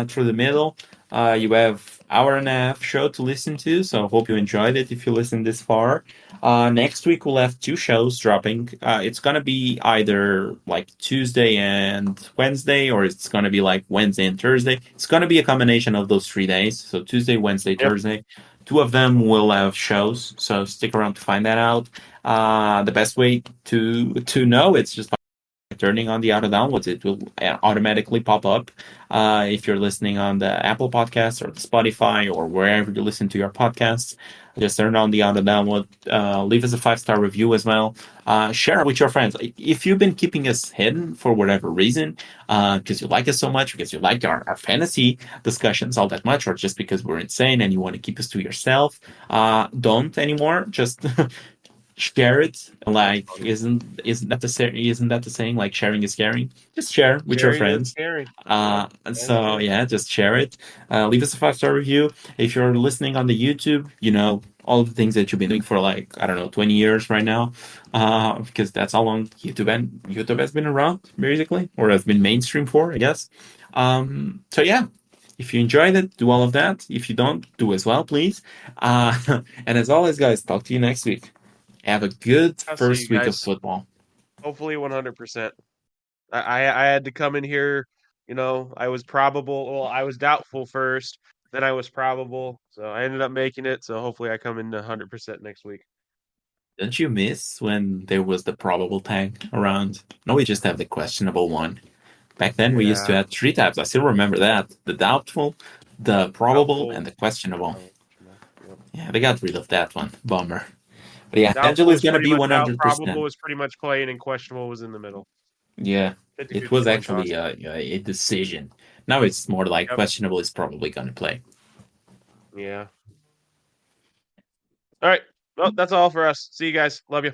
through the middle. You have hour and a half show to listen to, so I hope you enjoyed it if you listened this far. Next week we'll have two shows dropping. It's gonna be either like Tuesday and Wednesday, or it's gonna be like Wednesday and Thursday. It's gonna be a combination of those 3 days. So Tuesday, Wednesday, Yep. Thursday. Two of them will have shows, so stick around to find that out. The best way to know it's just turning on the auto downloads. It will automatically pop up if you're listening on the Apple Podcasts or the Spotify or wherever you listen to your podcasts. Just turn on the auto download. Leave us a 5-star review as well. Share it with your friends. If you've been keeping us hidden for whatever reason, because you like us so much, because you like our fantasy discussions all that much, or just because we're insane and you want to keep us to yourself, don't anymore. Just share it. Like, isn't that the saying? Like, sharing is caring. Just share with your Sharing is friends. caring. That's So true. yeah, just share it. Leave us a 5-star review. If you're listening on the YouTube, you know all the things that you've been doing for like, I don't know, 20 years right now, because that's how long YouTube has been around basically, or has been mainstream for, I guess. So yeah. If you enjoyed it, do all of that. If you don't, do as well, please. And as always, guys, talk to you next week. Have a good I'll see first you week of guys. football. Hopefully 100%. I had to come in here, I was probable, well, I was doubtful first, then I was probable, so I ended up making it, so hopefully I come in 100% next week. Don't you miss when there was the probable tag around? No, we just have the questionable one. Back then, we used to Yeah. have 3 types. I still remember that: the doubtful, the probable, and Doubtful. the questionable. Yep. Yeah, they got rid of that one. Bummer. But yeah, Angelo Doubtful is was gonna pretty be much out, probable 100%. was pretty much playing, and questionable was in the middle. Yeah, It's a it good was coin actually toss. a decision. Now it's more like Yep. questionable is probably gonna play. Yeah. All right. Well, that's all for us. See you guys. Love you.